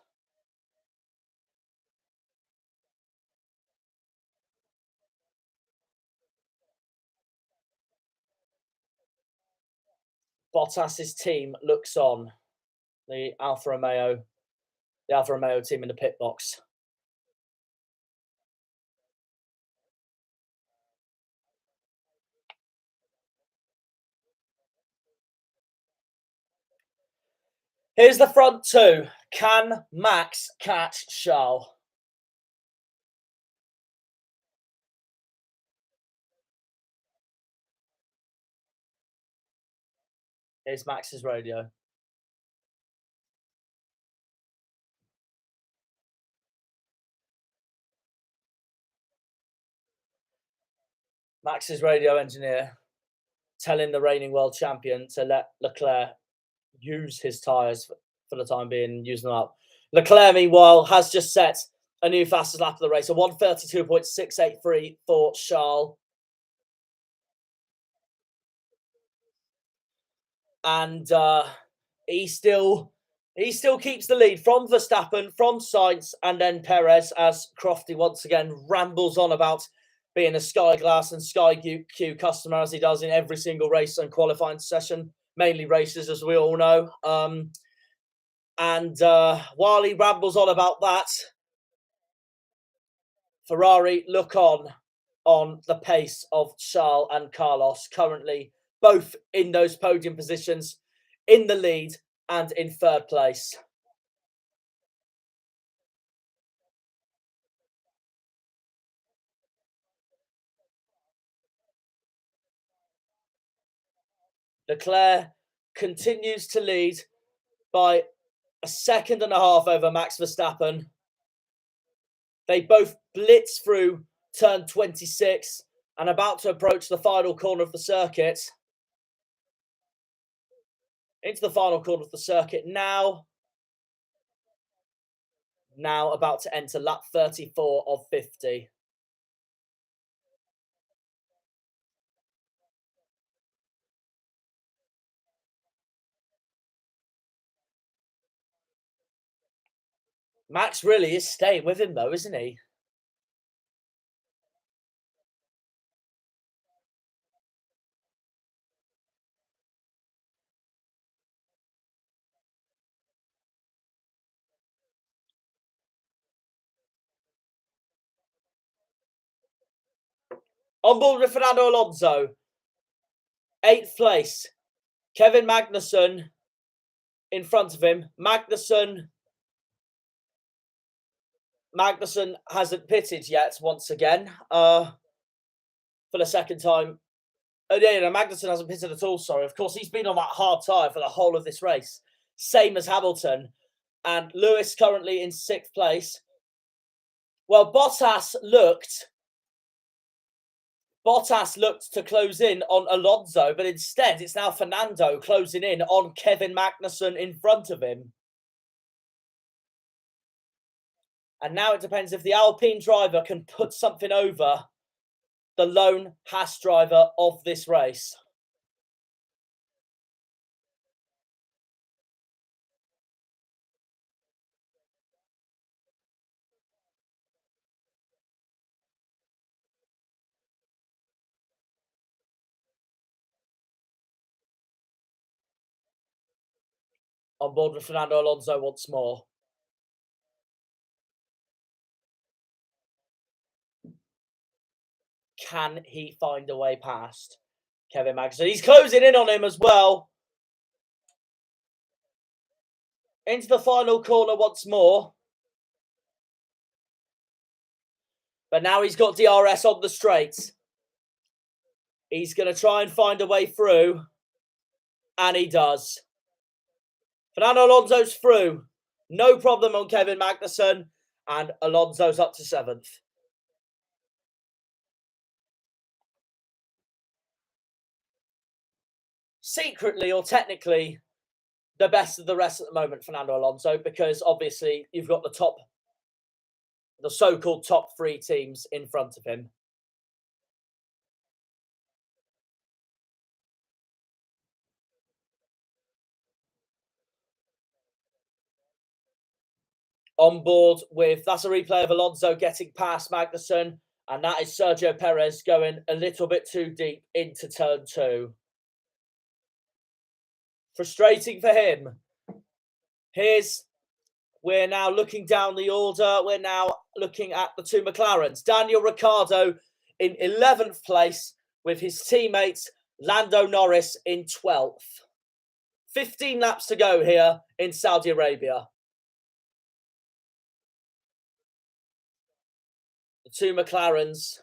Bottas's team looks on. The Alfa Romeo team in the pit box. Here's the front 2. Can Max catch Charles? Here's Max's radio. Max's radio engineer telling the reigning world champion to let Leclerc use his tyres for the time being, using them up. Leclerc, meanwhile, has just set a new fastest lap of the race, a 1:32.683 for Charles. And he still keeps the lead from Verstappen, from Sainz, and then Perez, as Crofty once again rambles on about being a Sky Glass and Sky Q customer, as he does in every single race and qualifying session, mainly races, as we all know. And while he rambles on about that, Ferrari look on the pace of Charles and Carlos, currently both in those podium positions, in the lead and in 3rd place. Leclerc continues to lead by 1.5 seconds over Max Verstappen. They both blitz through turn 26 and about to approach the final corner of the circuit. Into the final corner of the circuit now. Now about to enter lap 34 of 50. Max really is staying with him though, isn't he? On board with Fernando Alonso. 8th place. Kevin Magnussen in front of him. Magnussen hasn't pitted yet once again. For the second time. Oh, yeah, no, Magnussen hasn't pitted at all, sorry. Of course, he's been on that hard tyre for the whole of this race. Same as Hamilton. And Lewis currently in 6th place. Well, Bottas looked to close in on Alonso, but instead it's now Fernando closing in on Kevin Magnussen in front of him. And now it depends if the Alpine driver can put something over the lone Haas driver of this race. On board with Fernando Alonso once more. Can he find a way past Kevin Magnussen? He's closing in on him as well. Into the final corner once more. But now he's got DRS on the straights. He's going to try and find a way through. And he does. Fernando Alonso's through. No problem on Kevin Magnussen. And Alonso's up to 7th. Secretly or technically, the best of the rest at the moment, Fernando Alonso, because obviously you've got the so-called top 3 teams in front of him. On board with, that's a replay of Alonso getting past Magnussen, and that is Sergio Perez going a little bit too deep into turn 2. Frustrating for him. We're now looking down the order. We're now looking at the 2 McLarens. Daniel Ricciardo in 11th place with his teammates Lando Norris in 12th. 15 laps to go here in Saudi Arabia. The 2 McLarens.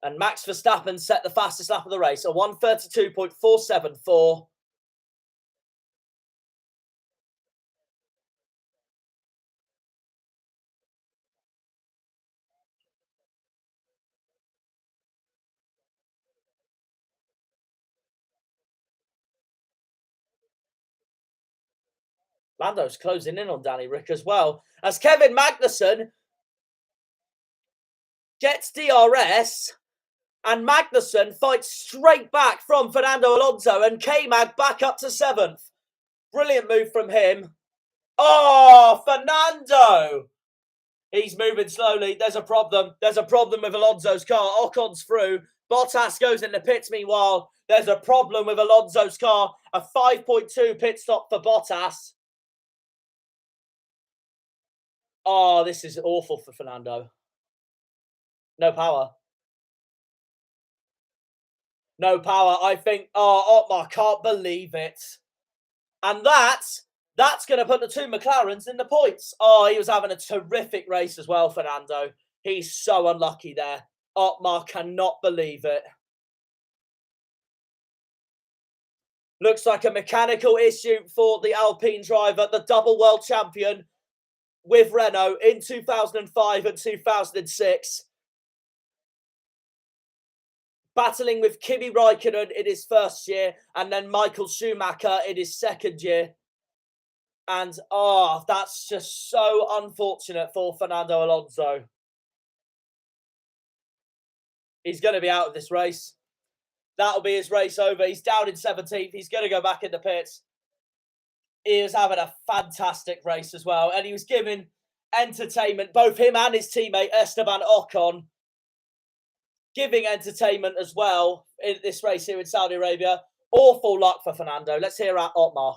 And Max Verstappen set the fastest lap of the race, a 1:32.474. Lando's closing in on Danny Rick as well, as Kevin Magnussen gets DRS, and Magnussen fights straight back from Fernando Alonso, and K-Mag back up to 7th. Brilliant move from him. Oh, Fernando! He's moving slowly. There's a problem. There's a problem with Alonso's car. Ocon's through. Bottas goes in the pits meanwhile. There's a problem with Alonso's car. A 5.2 pit stop for Bottas. Oh, this is awful for Fernando. No power. No power. I think, I can't believe it. And that's going to put the 2 McLarens in the points. Oh, he was having a terrific race as well, Fernando. He's so unlucky there. Otmar cannot believe it. Looks like a mechanical issue for the Alpine driver, the double world champion with Renault in 2005 and 2006. battling with Kimi Räikkönen in his first year and then Michael Schumacher in his second year. And, that's just so unfortunate for Fernando Alonso. He's going to be out of this race. That'll be his race over. He's down in 17th. He's going to go back in the pits. He was having a fantastic race as well. And he was giving entertainment, both him and his teammate Esteban Ocon, giving entertainment as well in this race here in Saudi Arabia. Awful luck for Fernando. Let's hear out Otmar.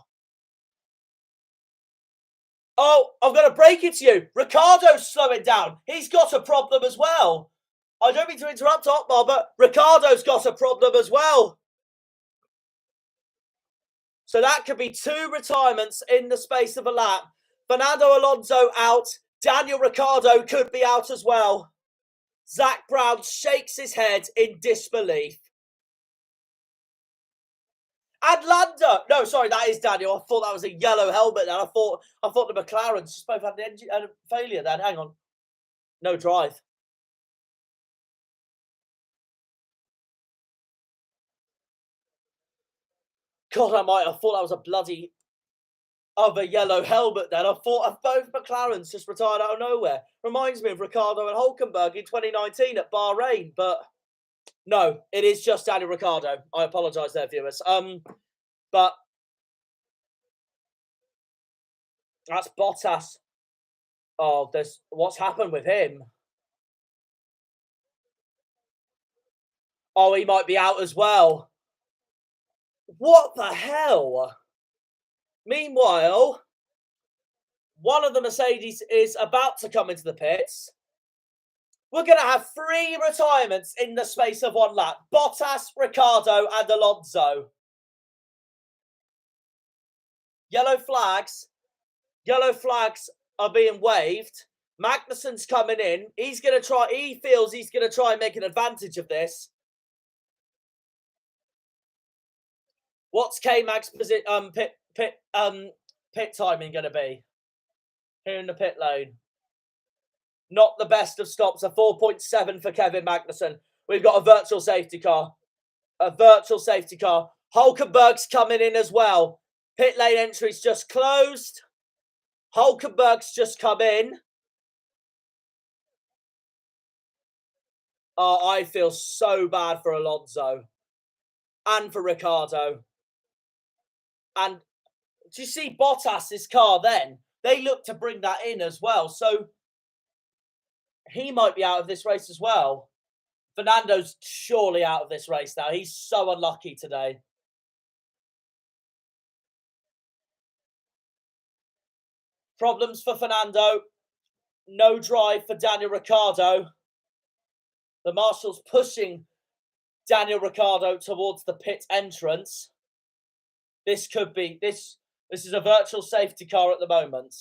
Oh, I'm going to break it to you. Ricciardo's slowing down. He's got a problem as well. I don't mean to interrupt Otmar, but Ricciardo's got a problem as well. So that could be 2 retirements in the space of a lap. Fernando Alonso out. Daniel Ricciardo could be out as well. Zach Brown shakes his head in disbelief. And Lando. No, sorry, that is Daniel. I thought that was a yellow helmet then. I thought the McLarens just both had an engine failure then. Hang on. No drive. God, I thought that was a bloody other yellow helmet then. I thought both McLarens just retired out of nowhere. Reminds me of Ricciardo and Hülkenberg in 2019 at Bahrain, but no, it is just Daniel Ricciardo. I apologise there, viewers. But that's Bottas. Oh, what's happened with him? Oh, he might be out as well. What the hell? Meanwhile, one of the Mercedes is about to come into the pits. We're going to have 3 retirements in the space of 1 lap. Bottas, Ricciardo and Alonso. Yellow flags are being waved. Magnussen's coming in. He feels he's going to try and make an advantage of this. What's K-Mag's pit timing going to be here in the pit lane? Not the best of stops. A 4.7 for Kevin Magnussen. We've got a virtual safety car. Hülkenberg's coming in as well. Pit lane entry's just closed. Hülkenberg's just come in. Oh, I feel so bad for Alonso and for Ricciardo. And do you see Bottas's car then? They look to bring that in as well. So he might be out of this race as well. Fernando's surely out of this race now. He's so unlucky today. Problems for Fernando. No drive for Daniel Ricciardo. The marshal's pushing Daniel Ricciardo towards the pit entrance. This could be... This is a virtual safety car at the moment.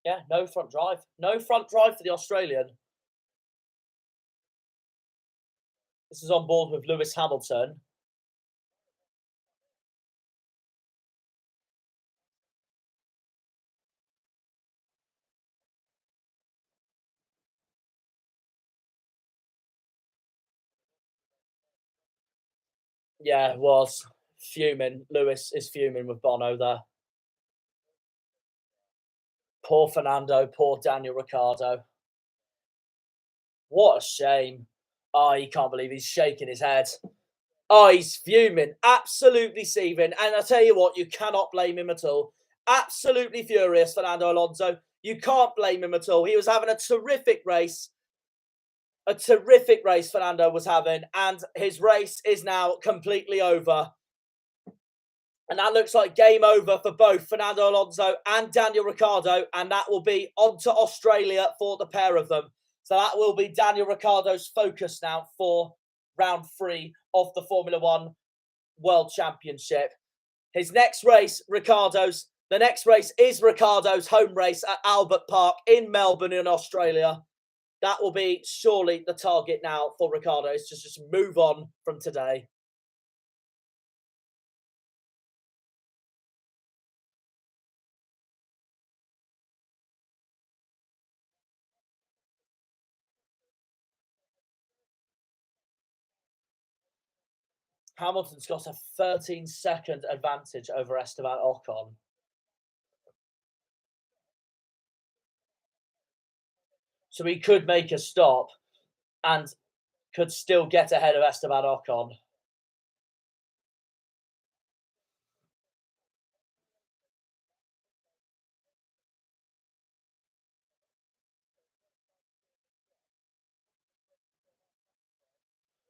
Yeah, no front drive. No front drive for the Australian. This is on board with Lewis Hamilton. Yeah, it was. Fuming. Lewis is fuming with Bono there. Poor Fernando, poor Daniel Ricciardo. What a shame. Oh, he can't believe he's shaking his head. Oh, he's fuming. Absolutely seething. And I tell you what, you cannot blame him at all. Absolutely furious, Fernando Alonso. You can't blame him at all. He was having a terrific race. A terrific race Fernando was having. And his race is now completely over. And that looks like game over for both Fernando Alonso and Daniel Ricciardo. And that will be on to Australia for the pair of them. So that will be Daniel Ricciardo's focus now for round 3 of the Formula 1 World Championship. His next race, the next race is Ricciardo's home race at Albert Park in Melbourne in Australia. That will be surely the target now for Ricciardo, is to just move on from today. Hamilton's got a 13-second advantage over Esteban Ocon. So he could make a stop and could still get ahead of Esteban Ocon.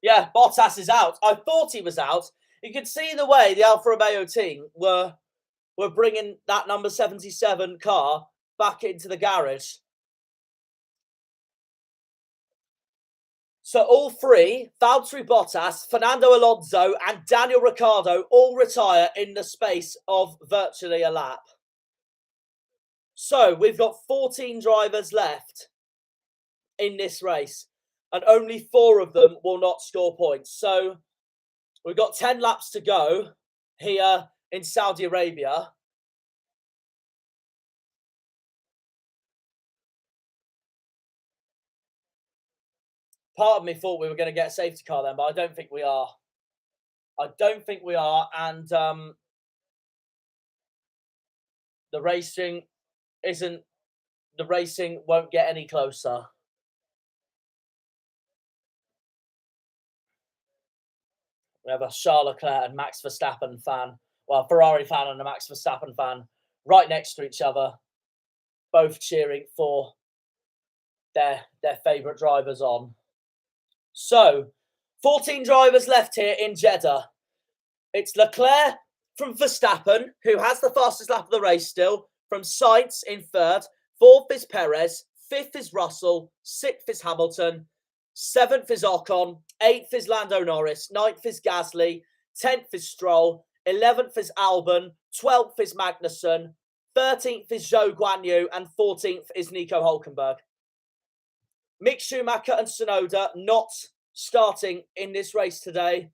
Yeah, Bottas is out. I thought he was out. You could see the way the Alfa Romeo team were bringing that number 77 car back into the garage. So all three, Valtteri Bottas, Fernando Alonso and Daniel Ricciardo, all retire in the space of virtually a lap. So we've got 14 drivers left in this race, and only 4 of them will not score points. So we've got 10 laps to go here in Saudi Arabia. Part of me thought we were going to get a safety car then, but I don't think we are. I don't think we are, and the racing won't get any closer. We have a Charles Leclerc and Max Verstappen fan, well, Ferrari fan and a Max Verstappen fan right next to each other, both cheering for their favourite drivers on. So, 14 drivers left here in Jeddah. It's Leclerc from Verstappen, who has the fastest lap of the race still, from Sainz in 3rd. 4th is Perez. 5th is Russell. 6th is Hamilton. 7th is Ocon. 8th is Lando Norris. 9th is Gasly. 10th is Stroll. 11th is Albon. 12th is Magnussen. 13th is Zhou Guanyu. And 14th is Nico Hülkenberg. Mick Schumacher and Tsunoda not starting in this race today.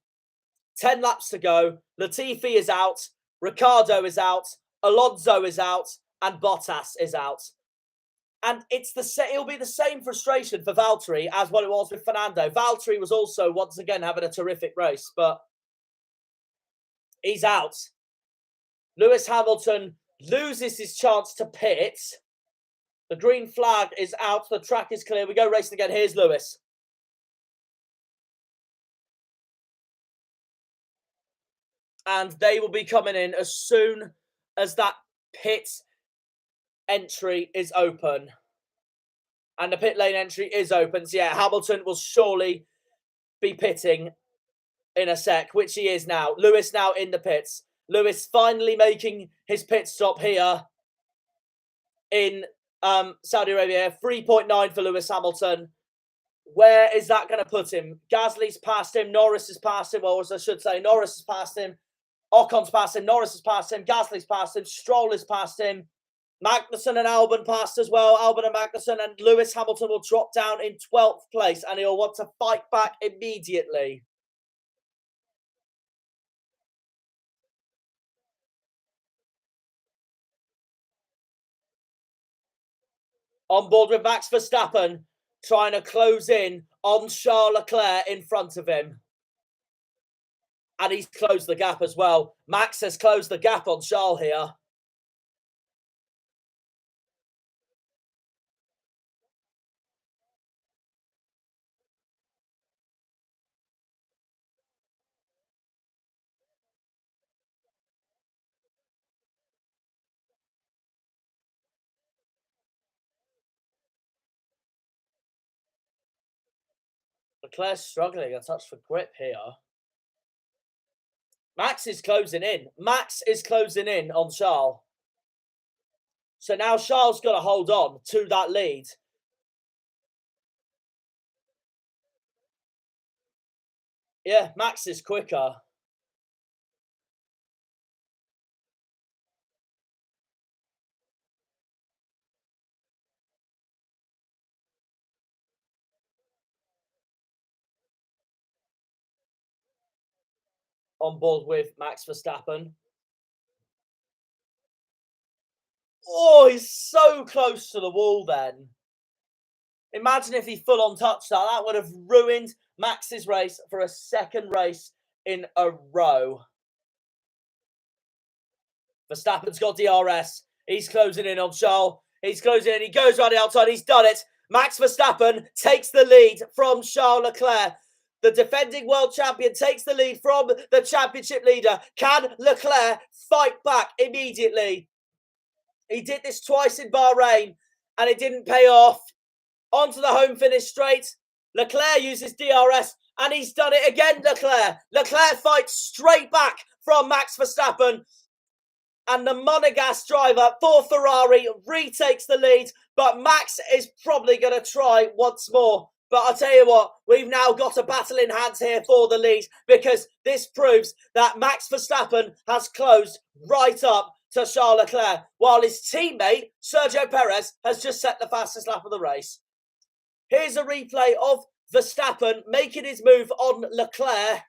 10 laps to go. Latifi is out. Ricciardo is out. Alonso is out. And Bottas is out. And it'll be the same frustration for Valtteri as what it was with Fernando. Valtteri was also once again having a terrific race, but he's out. Lewis Hamilton loses his chance to pit. The green flag is out. The track is clear. We go racing again. Here's Lewis. And they will be coming in as soon as that pit entry is open. And the pit lane entry is open. So, yeah, Hamilton will surely be pitting in a sec, which he is now. Lewis now in the pits. Lewis finally making his pit stop here in Saudi Arabia. 3.9 for Lewis Hamilton. Where is that going to put him? Gasly's passed him. Norris has passed him. Or as I should say, Norris has passed him. Ocon's passed him. Norris has passed him. Gasly's passed him. Stroll has passed him. Magnussen and Albon passed as well. Albon and Magnussen, and Lewis Hamilton will drop down in 12th place, and he'll want to fight back immediately. On board with Max Verstappen, trying to close in on Charles Leclerc in front of him. And he's closed the gap as well. Max has closed the gap on Charles here. Leclerc's struggling a touch for grip here. Max is closing in. Max is closing in on Charles. So now Charles got to hold on to that lead. Yeah, Max is quicker. On board with Max Verstappen. Oh, he's so close to the wall then. Imagine if he full-on touched that. That would have ruined Max's race for a second race in a row. Verstappen's got DRS. He's closing in on Charles. He's closing in. He goes around the outside. He's done it. Max Verstappen takes the lead from Charles Leclerc. The defending world champion takes the lead from the championship leader. Can Leclerc fight back immediately? He did this twice in Bahrain and it didn't pay off. Onto the home finish straight. Leclerc uses DRS and he's done it again, Leclerc. Leclerc fights straight back from Max Verstappen. And the Monegasque driver for Ferrari retakes the lead. But Max is probably going to try once more. But I'll tell you what, we've now got a battle in hands here for the lead. Because this proves that Max Verstappen has closed right up to Charles Leclerc. While his teammate, Sergio Perez, has just set the fastest lap of the race. Here's a replay of Verstappen making his move on Leclerc.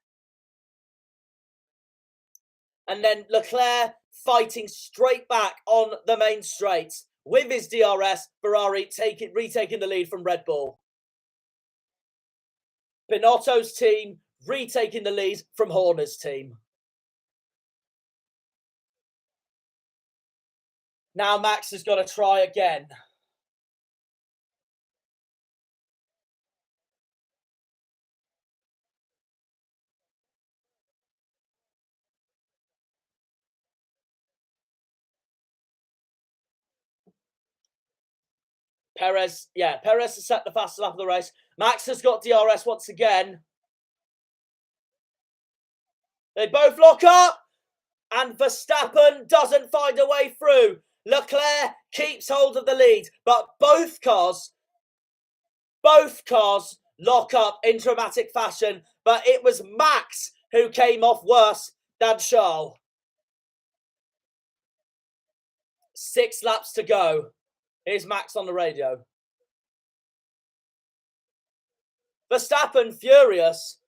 And then Leclerc fighting straight back on the main straights. With his DRS, Ferrari retaking the lead from Red Bull. Binotto's team retaking the lead from Horner's team. Now Max has got to try again. Perez has set the fastest lap of the race. Max has got DRS once again. They both lock up. And Verstappen doesn't find a way through. Leclerc keeps hold of the lead. But both cars lock up in dramatic fashion. But it was Max who came off worse than Charles. 6 laps to go. Here's Max on the radio. Verstappen furious.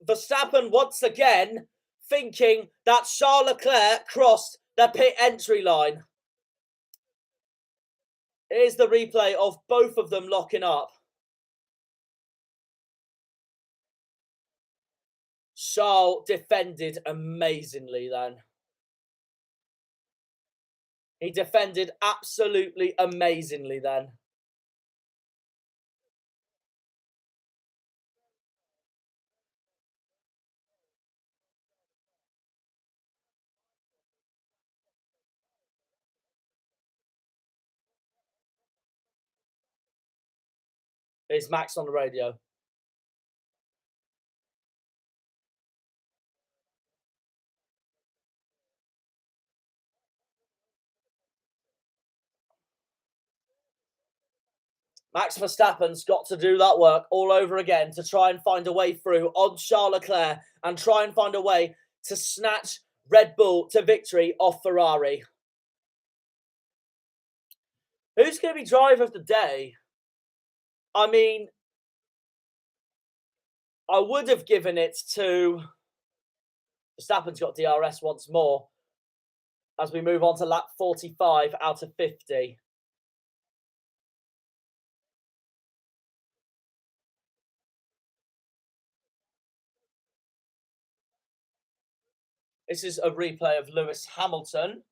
Verstappen once again thinking that Charles Leclerc crossed the pit entry line. Here's the replay of both of them locking up. Charles defended amazingly then. He defended absolutely amazingly then. Here's Max on the radio. Max Verstappen's got to do that work all over again to try and find a way through on Charles Leclerc and try and find a way to snatch Red Bull to victory off Ferrari. Who's going to be driver of the day? I mean, I would have given it to... Verstappen's got DRS once more as we move on to lap 45 out of 50. This is a replay of Lewis Hamilton.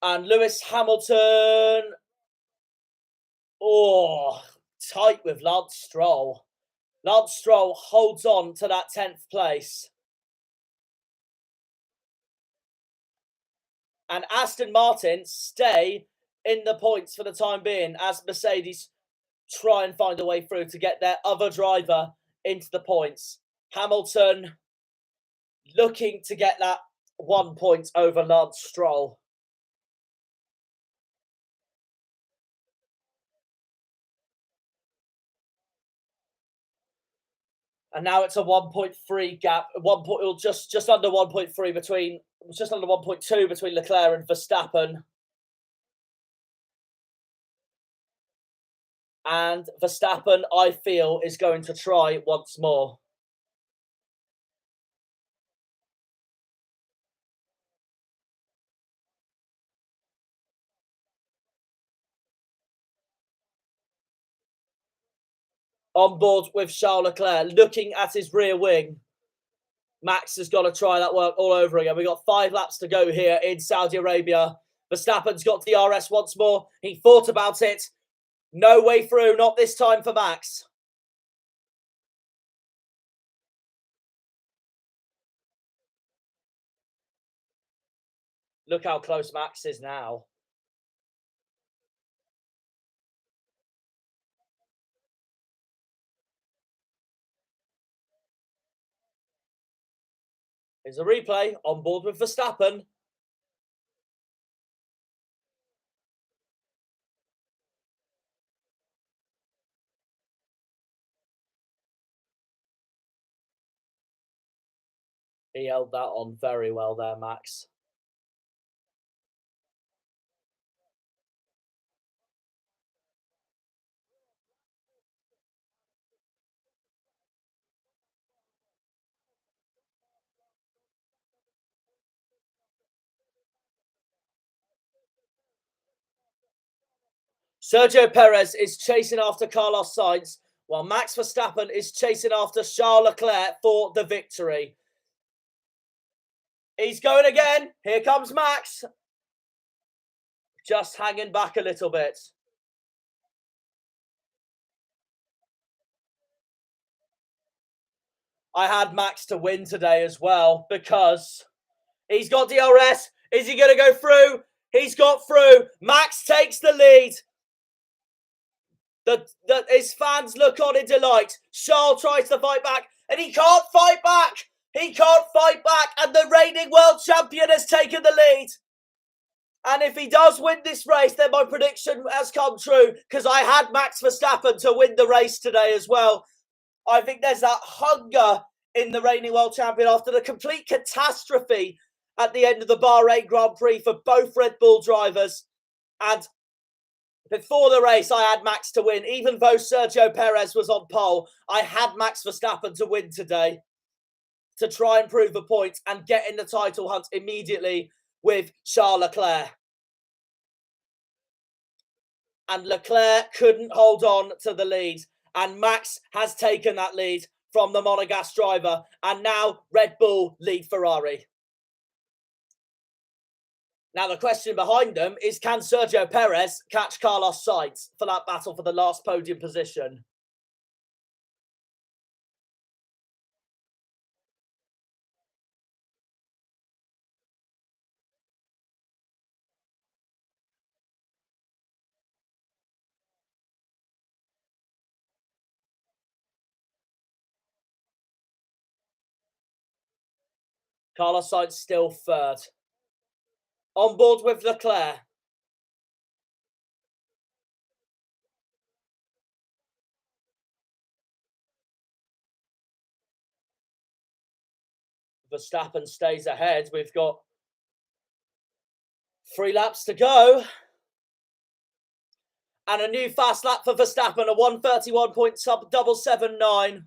And Lewis Hamilton... Oh, tight with Lance Stroll. Lance Stroll holds on to that 10th place. And Aston Martin stay in the points for the time being as Mercedes try and find a way through to get their other driver into the points. Hamilton looking to get that 1 point over Lance Stroll. And now it's a 1.3 gap, just under 1.3 between, just under 1.2 between Leclerc and Verstappen. And Verstappen, I feel, is going to try once more. On board with Charles Leclerc, looking at his rear wing. Max has got to try that work all over again. We've got 5 laps to go here in Saudi Arabia. Verstappen's got DRS once more. He thought about it. No way through, not this time for Max. Look how close Max is now. Here's a replay. On board with Verstappen. He held that on very well there, Max. Sergio Perez is chasing after Carlos Sainz, while Max Verstappen is chasing after Charles Leclerc for the victory. He's going again. Here comes Max. Just hanging back a little bit. I had Max to win today as well because he's got DRS. Is he going to go through? He's got through. Max takes the lead. His fans look on in delight. Charles tries to fight back, and he can't fight back. He can't fight back, and the reigning world champion has taken the lead. And if he does win this race, then my prediction has come true, because I had Max Verstappen to win the race today as well. I think there's that hunger in the reigning world champion after the complete catastrophe at the end of the Bahrain Grand Prix for both Red Bull drivers. And before the race, I had Max to win. Even though Sergio Perez was on pole, I had Max Verstappen to win today to try and prove a point and get in the title hunt immediately with Charles Leclerc. And Leclerc couldn't hold on to the lead. And Max has taken that lead from the Monegasque driver. And now Red Bull lead Ferrari. Now, the question behind them is, can Sergio Perez catch Carlos Sainz for that battle for the last podium position? Carlos Sainz still third. On board with Leclerc. Verstappen stays ahead. We've got 3 laps to go. And a new fast lap for Verstappen, a 1:31.779.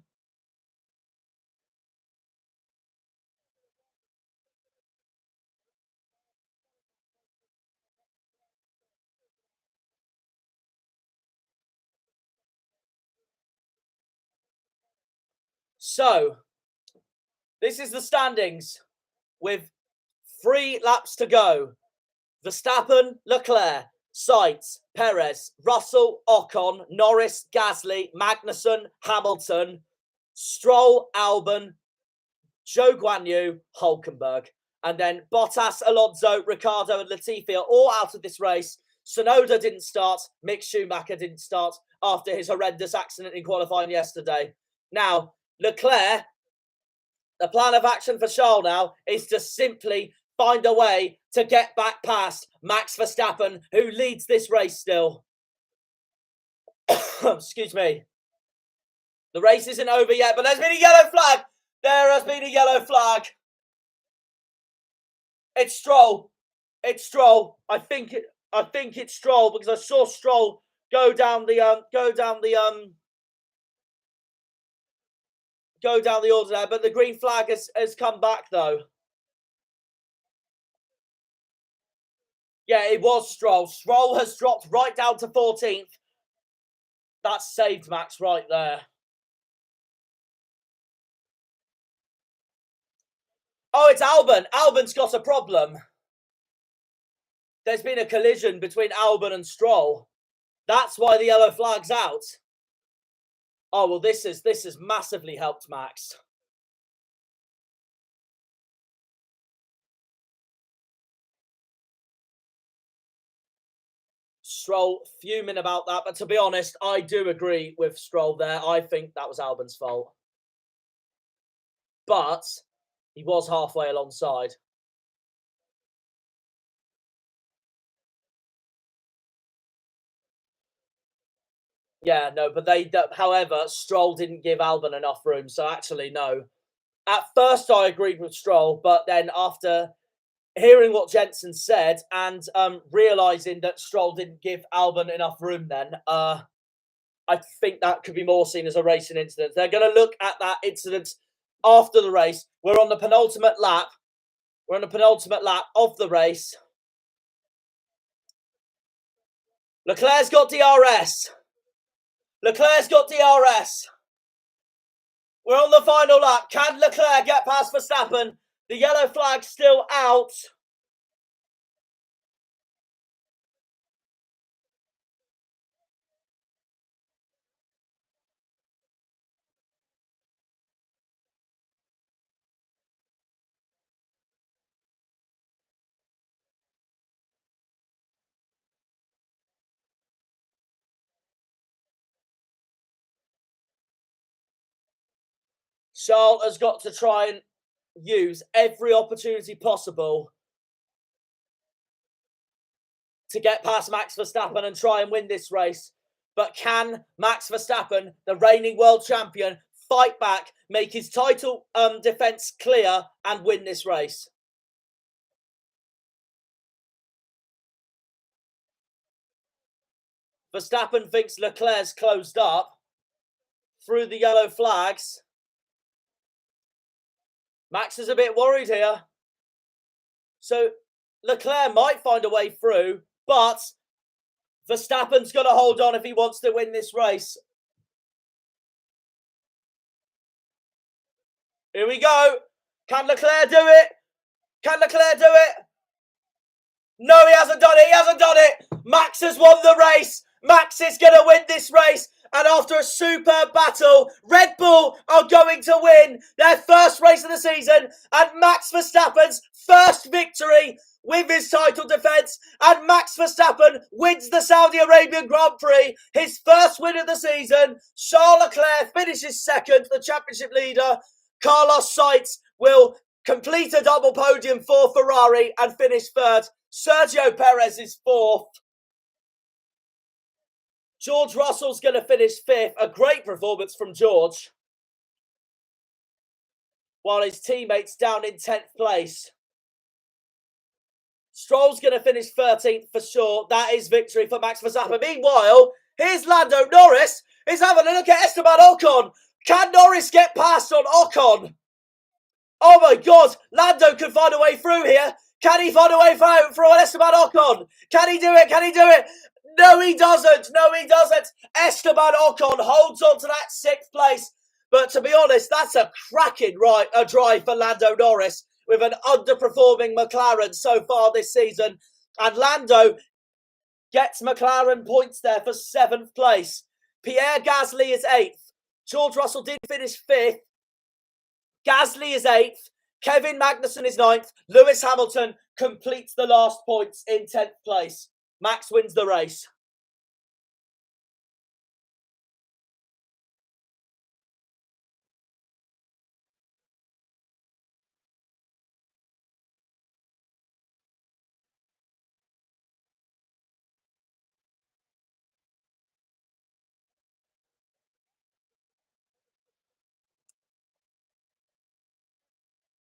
So, this is the standings with 3 laps to go. Verstappen, Leclerc, Sainz, Perez, Russell, Ocon, Norris, Gasly, Magnussen, Hamilton, Stroll, Albon, Zhou Guanyu, Hulkenberg. And then Bottas, Alonso, Ricciardo and Latifi are all out of this race. Tsunoda didn't start. Mick Schumacher didn't start after his horrendous accident in qualifying yesterday. Now, Leclerc, the plan of action for Charles now is to simply find a way to get back past Max Verstappen, who leads this race still. Excuse me. The race isn't over yet, but there's been a yellow flag. There has been a yellow flag. It's Stroll. It's Stroll. I think it's Stroll, because I saw Stroll go down the order there, but the green flag has come back though. Yeah, it was Stroll. Stroll has dropped right down to 14th. That saved Max right there. Oh, it's Albon. Albon's got a problem. There's been a collision between Albon and Stroll. That's why the yellow flag's out. Oh, well, this has massively helped Max. Stroll fuming about that, but to be honest, I do agree with Stroll there. I think that was Albon's fault. But he was halfway alongside. Yeah, no, but however, Stroll didn't give Albon enough room. So actually, no. At first, I agreed with Stroll, but then after hearing what Jensen said and realising that Stroll didn't give Albon enough room, then I think that could be more seen as a racing incident. They're going to look at that incident after the race. We're on the penultimate lap. We're on the penultimate lap of the race. Leclerc's got DRS. Leclerc's got DRS. We're on the final lap. Can Leclerc get past Verstappen? The yellow flag's still out. Charles has got to try and use every opportunity possible to get past Max Verstappen and try and win this race. But can Max Verstappen, the reigning world champion, fight back, make his title defence clear and win this race? Verstappen thinks Leclerc's closed up through the yellow flags. Max is a bit worried here. So Leclerc might find a way through, but Verstappen's got to hold on if he wants to win this race. Here we go. Can Leclerc do it? Can Leclerc do it? No, he hasn't done it. He hasn't done it. Max has won the race. Max is going to win this race. And after a superb battle, Red Bull are going to win their first race of the season. And Max Verstappen's first victory with his title defence. And Max Verstappen wins the Saudi Arabian Grand Prix. His first win of the season. Charles Leclerc finishes second, the championship leader. Carlos Sainz will complete a double podium for Ferrari and finish third. Sergio Perez is fourth. George Russell's going to finish fifth. A great performance from George. While his teammates down in 10th place. Stroll's going to finish 13th for sure. That is victory for Max Verstappen. Meanwhile, here's Lando Norris. He's having a look at Esteban Ocon. Can Norris get past on Ocon? Oh my God. Lando can find a way through here. Can he find a way through on Esteban Ocon? Can he do it? Can he do it? No, he doesn't. No, he doesn't. Esteban Ocon holds on to that 6th place. But to be honest, that's a cracking drive for Lando Norris with an underperforming McLaren so far this season. And Lando gets McLaren points there for 7th place. Pierre Gasly is 8th. George Russell did finish 5th. Gasly is 8th. Kevin Magnussen is 9th. Lewis Hamilton completes the last points in 10th place. Max wins the race.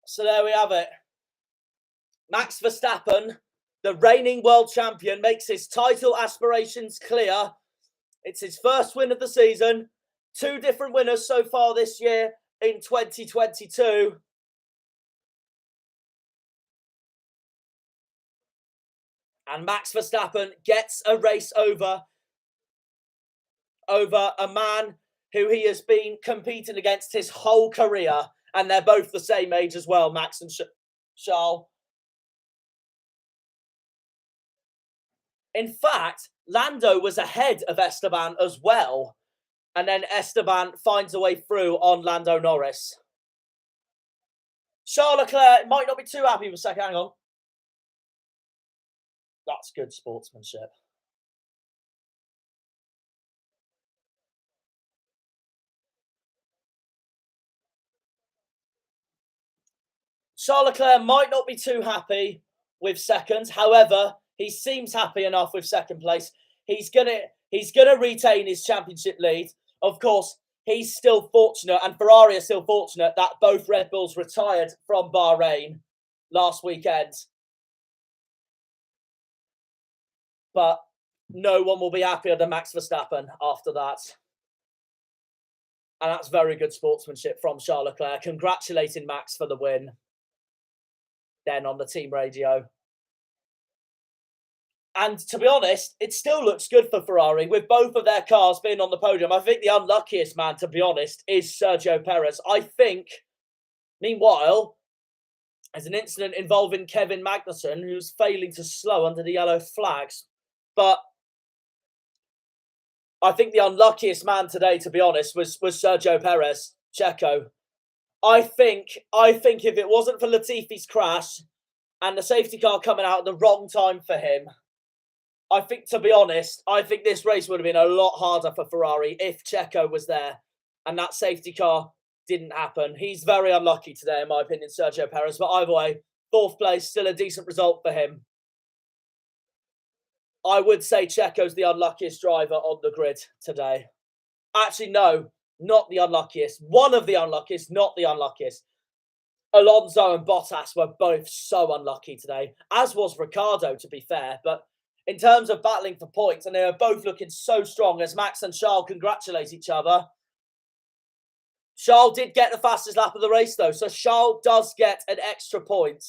So there we have it. Max Verstappen, the reigning world champion, makes his title aspirations clear. It's his first win of the season. 2 different winners so far this year in 2022. And Max Verstappen gets a race over a man who he has been competing against his whole career. And they're both the same age as well, Max and Charles. In fact, Lando was ahead of Esteban as well. And then Esteban finds a way through on Lando Norris. Charles Leclerc might not be too happy with second. Hang on. That's good sportsmanship. Charles Leclerc might not be too happy with second. However, he seems happy enough with second place. He's gonna retain his championship lead. Of course, he's still fortunate, and Ferrari are still fortunate that both Red Bulls retired from Bahrain last weekend. But no one will be happier than Max Verstappen after that. And that's very good sportsmanship from Charles Leclerc, congratulating Max for the win. Then on the team radio. And to be honest, it still looks good for Ferrari with both of their cars being on the podium. I think the unluckiest man, to be honest, is Sergio Perez. I think, meanwhile, there's an incident involving Kevin Magnussen, who's failing to slow under the yellow flags. But I think the unluckiest man today, to be honest, was Sergio Perez, Checo. I think if it wasn't for Latifi's crash and the safety car coming out at the wrong time for him, I think, to be honest, I think this race would have been a lot harder for Ferrari if Checo was there and that safety car didn't happen. He's very unlucky today, in my opinion, Sergio Perez. But either way, fourth place, still a decent result for him. I would say Checo's the unluckiest driver on the grid today. Actually, no, not the unluckiest. One of the unluckiest, not the unluckiest. Alonso and Bottas were both so unlucky today, as was Ricciardo, to be fair. But in terms of battling for points, and they are both looking so strong as Max and Charles congratulate each other. Charles did get the fastest lap of the race, though, so Charles does get an extra point.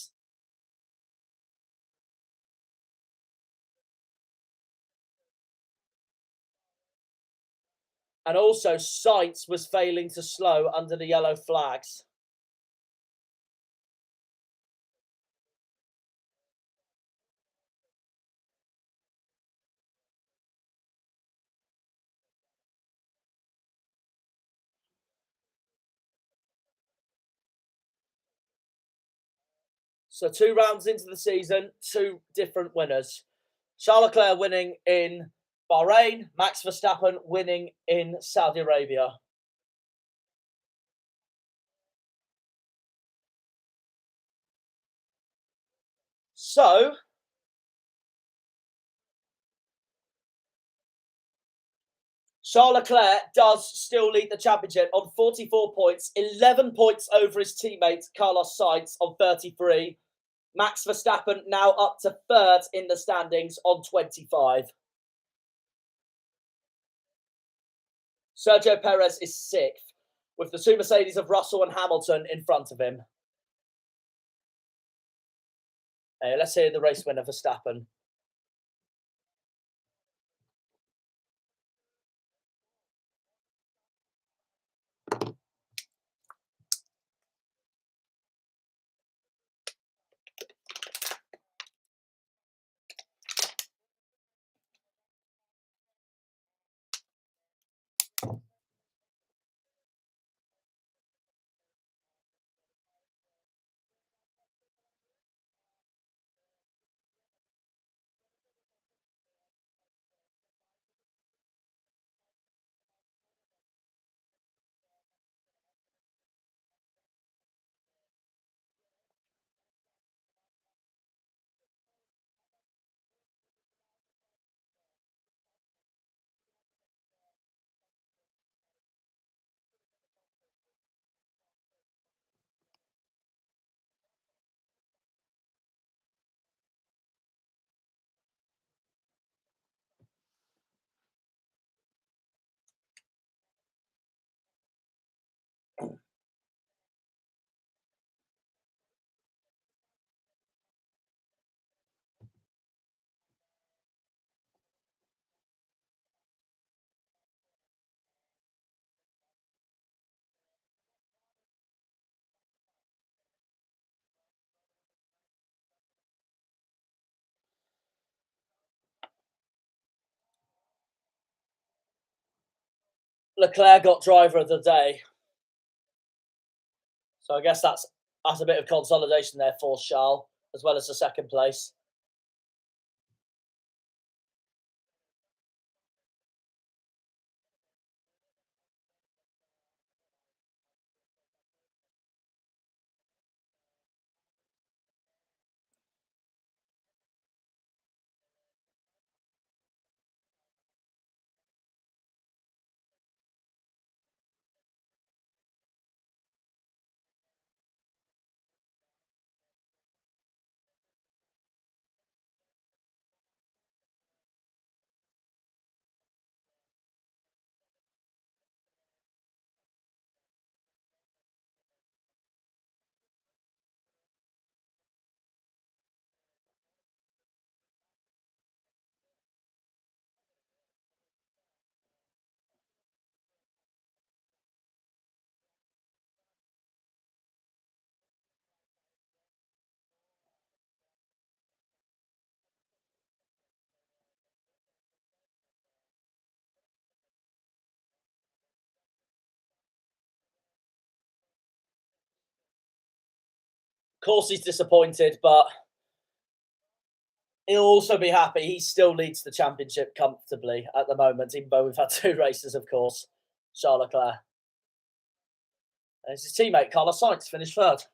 And also, Sainz was failing to slow under the yellow flags. So 2 rounds into the season, 2 different winners. Charles Leclerc winning in Bahrain, Max Verstappen winning in Saudi Arabia. So, Charles Leclerc does still lead the championship on 44 points, 11 points over his teammate Carlos Sainz on 33. Max Verstappen now up to third in the standings on 25. Sergio Perez is sixth, with the 2 Mercedes of Russell and Hamilton in front of him. Let's hear the race winner, Verstappen. Leclerc got driver of the day. So I guess that's a bit of consolidation there for Charles, as well as the second place. Of course, he's disappointed, but he'll also be happy. He still leads the championship comfortably at the moment, even though we've had 2 races, of course. Charles Leclerc. There's his teammate, Carlos Sainz, finished 3rd.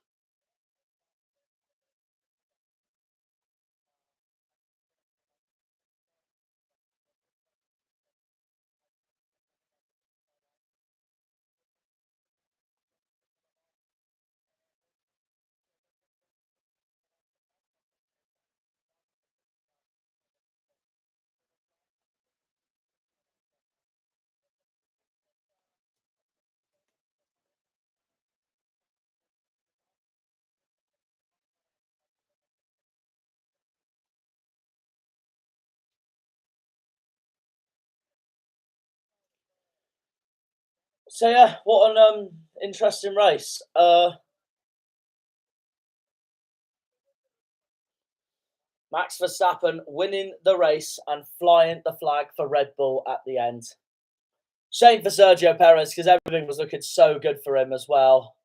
So yeah, what an interesting race. Max Verstappen winning the race and flying the flag for Red Bull at the end. Shame for Sergio Perez because everything was looking so good for him as well.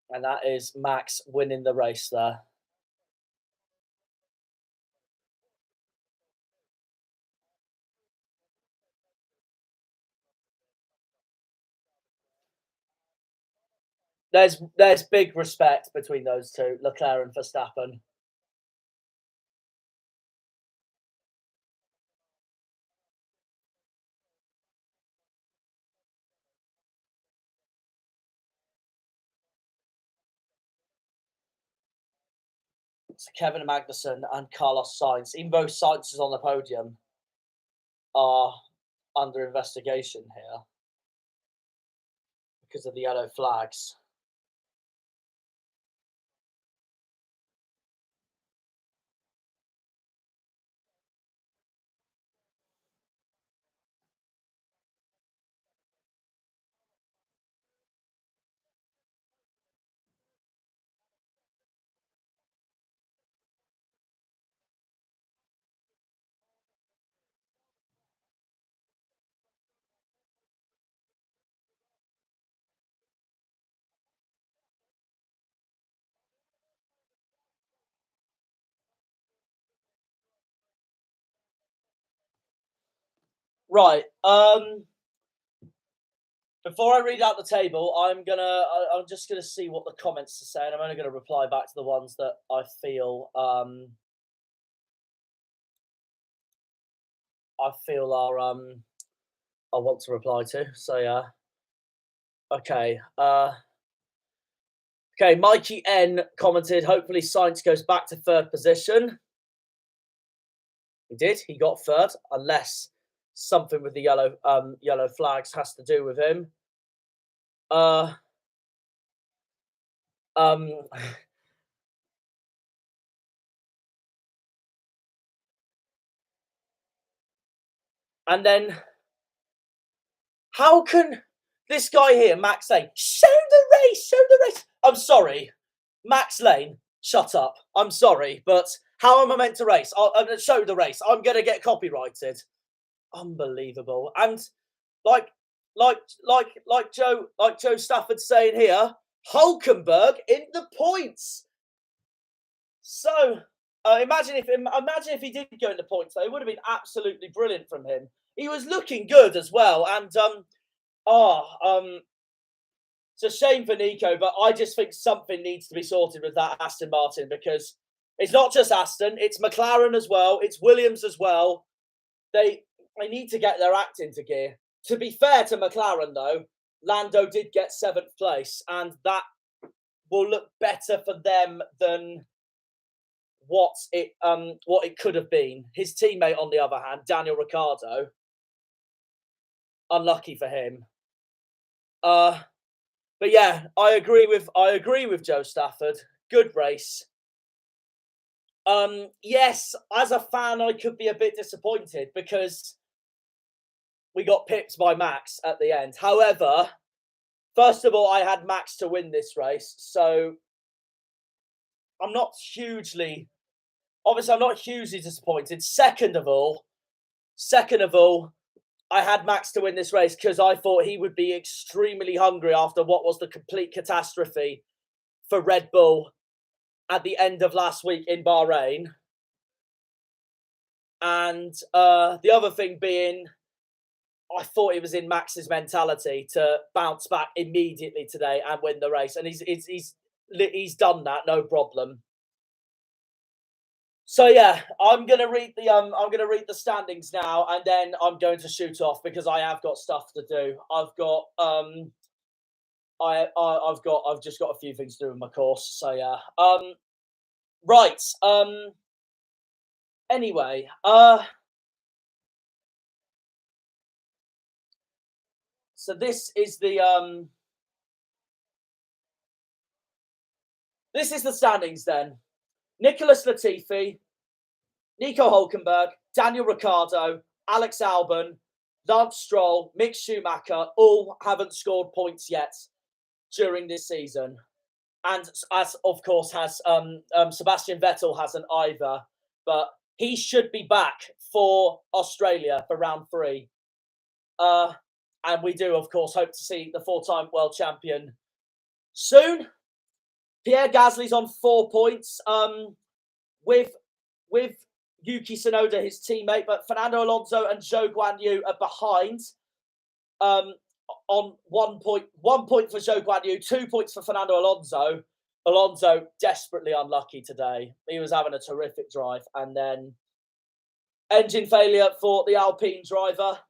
And that is Max winning the race there. There's big respect between those two, Leclerc and Verstappen. So Kevin Magnussen and Carlos Sainz, even though Sainz is on the podium, are under investigation here because of the yellow flags. Right. Before I read out the table, I'm just gonna see what the comments are saying. I'm only gonna reply back to the ones that I feel are I want to reply to. So yeah. Okay. Okay, Mikey N commented, hopefully Sainz goes back to 3rd position. He did. He got 3rd, unless something with the yellow flags has to do with him. Uh, um, and then how can This guy here, Max Lane, show the race, show the race. I'm sorry, Max Lane, shut up. I'm sorry, but how am I meant to race? I'll show the race. I'm going to get copyrighted. Unbelievable. And like Joe Stafford's saying here, Hulkenberg in the points. So imagine if he did go in the points, though, it would have been absolutely brilliant from him. He was looking good as well, and it's a shame for Nico, but I just think something needs to be sorted with that Aston Martin, because it's not just Aston, it's McLaren as well, it's Williams as well. They need to get their act into gear. To be fair to McLaren, though, Lando did get 7th place, and that will look better for them than what it could have been. His teammate, on the other hand, Daniel Ricciardo, unlucky for him. But yeah, I agree with Joe Stafford. Good race. Yes, as a fan, I could be a bit disappointed because we got pipped by Max at the end. However, first of all, I had Max to win this race, so I'm not hugely disappointed. Second of all, I had Max to win this race because I thought he would be extremely hungry after what was the complete catastrophe for Red Bull at the end of last week in Bahrain. And the other thing being, I thought it was in Max's mentality to bounce back immediately today and win the race, and he's done that, no problem. So yeah, I'm gonna read the standings now, and then I'm going to shoot off because I have got stuff to do. I've just got a few things to do in my course. So yeah, right. Anyway, so this is the standings then. Nicholas Latifi, Nico Hulkenberg, Daniel Ricciardo, Alex Albon, Lance Stroll, Mick Schumacher all haven't scored points yet during this season. And as of course has Sebastian Vettel hasn't either, but he should be back for Australia for round 3. And we do, of course, hope to see the 4-time world champion soon. Pierre Gasly's on 4 points, with Yuki Tsunoda, his teammate, but Fernando Alonso and Zhou Guanyu are behind on 1 point. 1 point for Zhou Guanyu, 2 points for Fernando Alonso. Alonso desperately unlucky today. He was having a terrific drive, and then engine failure for the Alpine driver.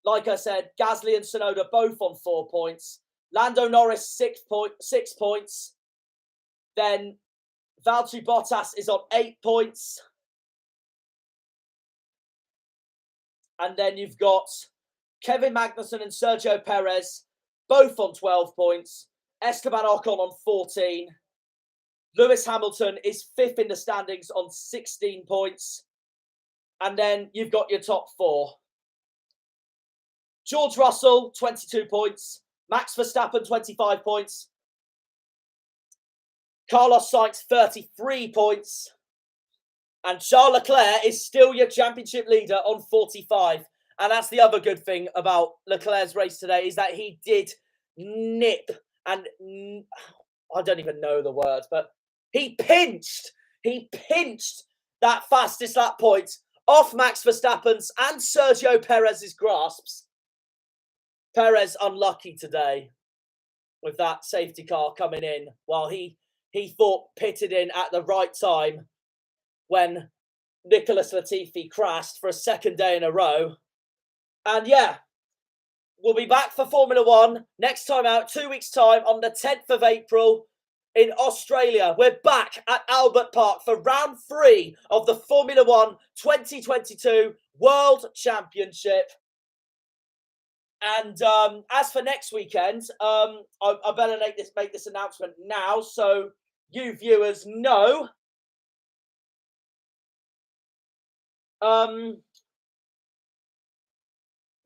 Like I said, Gasly and Tsunoda both on 4 points. Lando Norris 6 points. Then Valtteri Bottas is on 8 points. And then you've got Kevin Magnussen and Sergio Perez, both on 12 points. Esteban Ocon on 14. Lewis Hamilton is 5th in the standings on 16 points. And then you've got your top 4. George Russell, 22 points. Max Verstappen, 25 points. Carlos Sainz, 33 points. And Charles Leclerc is still your championship leader on 45. And that's the other good thing about Leclerc's race today, is that he did nip and I don't even know the words, but he pinched that fastest lap point off Max Verstappen's and Sergio Perez's grasps. Perez unlucky today with that safety car coming in, while he thought pitted in at the right time when Nicholas Latifi crashed for a second day in a row. And yeah, we'll be back for Formula One next time out, 2 weeks' time, on the 10th of April in Australia. We're back at Albert Park for round 3 of the Formula One 2022 World Championship. And as for next weekend, I better make this announcement now, so you viewers know.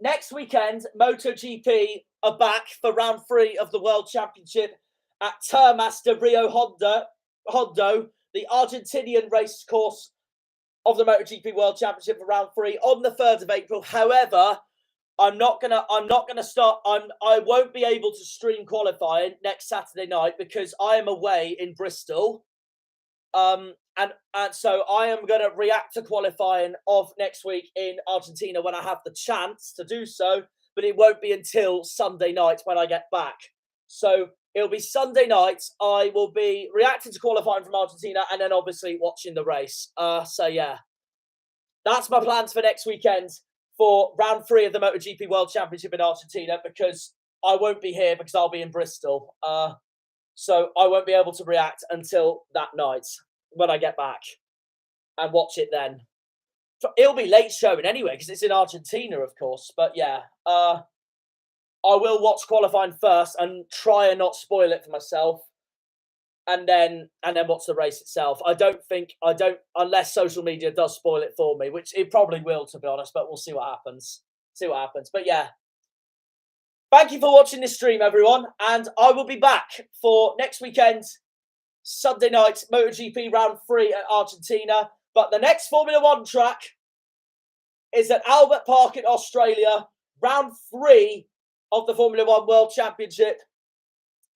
next weekend, MotoGP are back for round 3 of the World Championship at Termas de Rio Hondo, the Argentinian race course of the MotoGP World Championship for round 3 on the 3rd of April. However, I won't be able to stream qualifying next Saturday night because I am away in Bristol. And so I am going to react to qualifying of next week in Argentina when I have the chance to do so, but it won't be until Sunday night when I get back. So it'll be Sunday night. I will be reacting to qualifying from Argentina and then obviously watching the race. So yeah, that's my plans for next weekend for round 3 of the MotoGP World Championship in Argentina, because I won't be here because I'll be in Bristol. So I won't be able to react until that night when I get back and watch it then. It'll be late showing anyway because it's in Argentina, of course. But yeah, I will watch qualifying first and try and not spoil it for myself, and then watch the race itself. I don't unless social media does spoil it for me, which it probably will, to be honest. But we'll see what happens. But yeah. Thank you for watching this stream, everyone, and I will be back for next weekend, Sunday night, MotoGP round 3 at Argentina. But the next Formula 1 track is at Albert Park in Australia, round 3 of the Formula 1 World Championship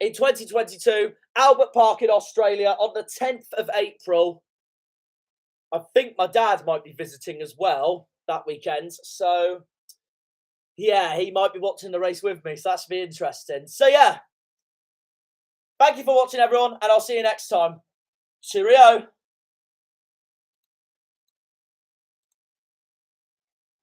in 2022. Albert Park in Australia on the 10th of April. I think my dad might be visiting as well that weekend, so yeah, he might be watching the race with me, so that should be interesting. So yeah, thank you for watching, everyone, and I'll see you next time. Cheerio.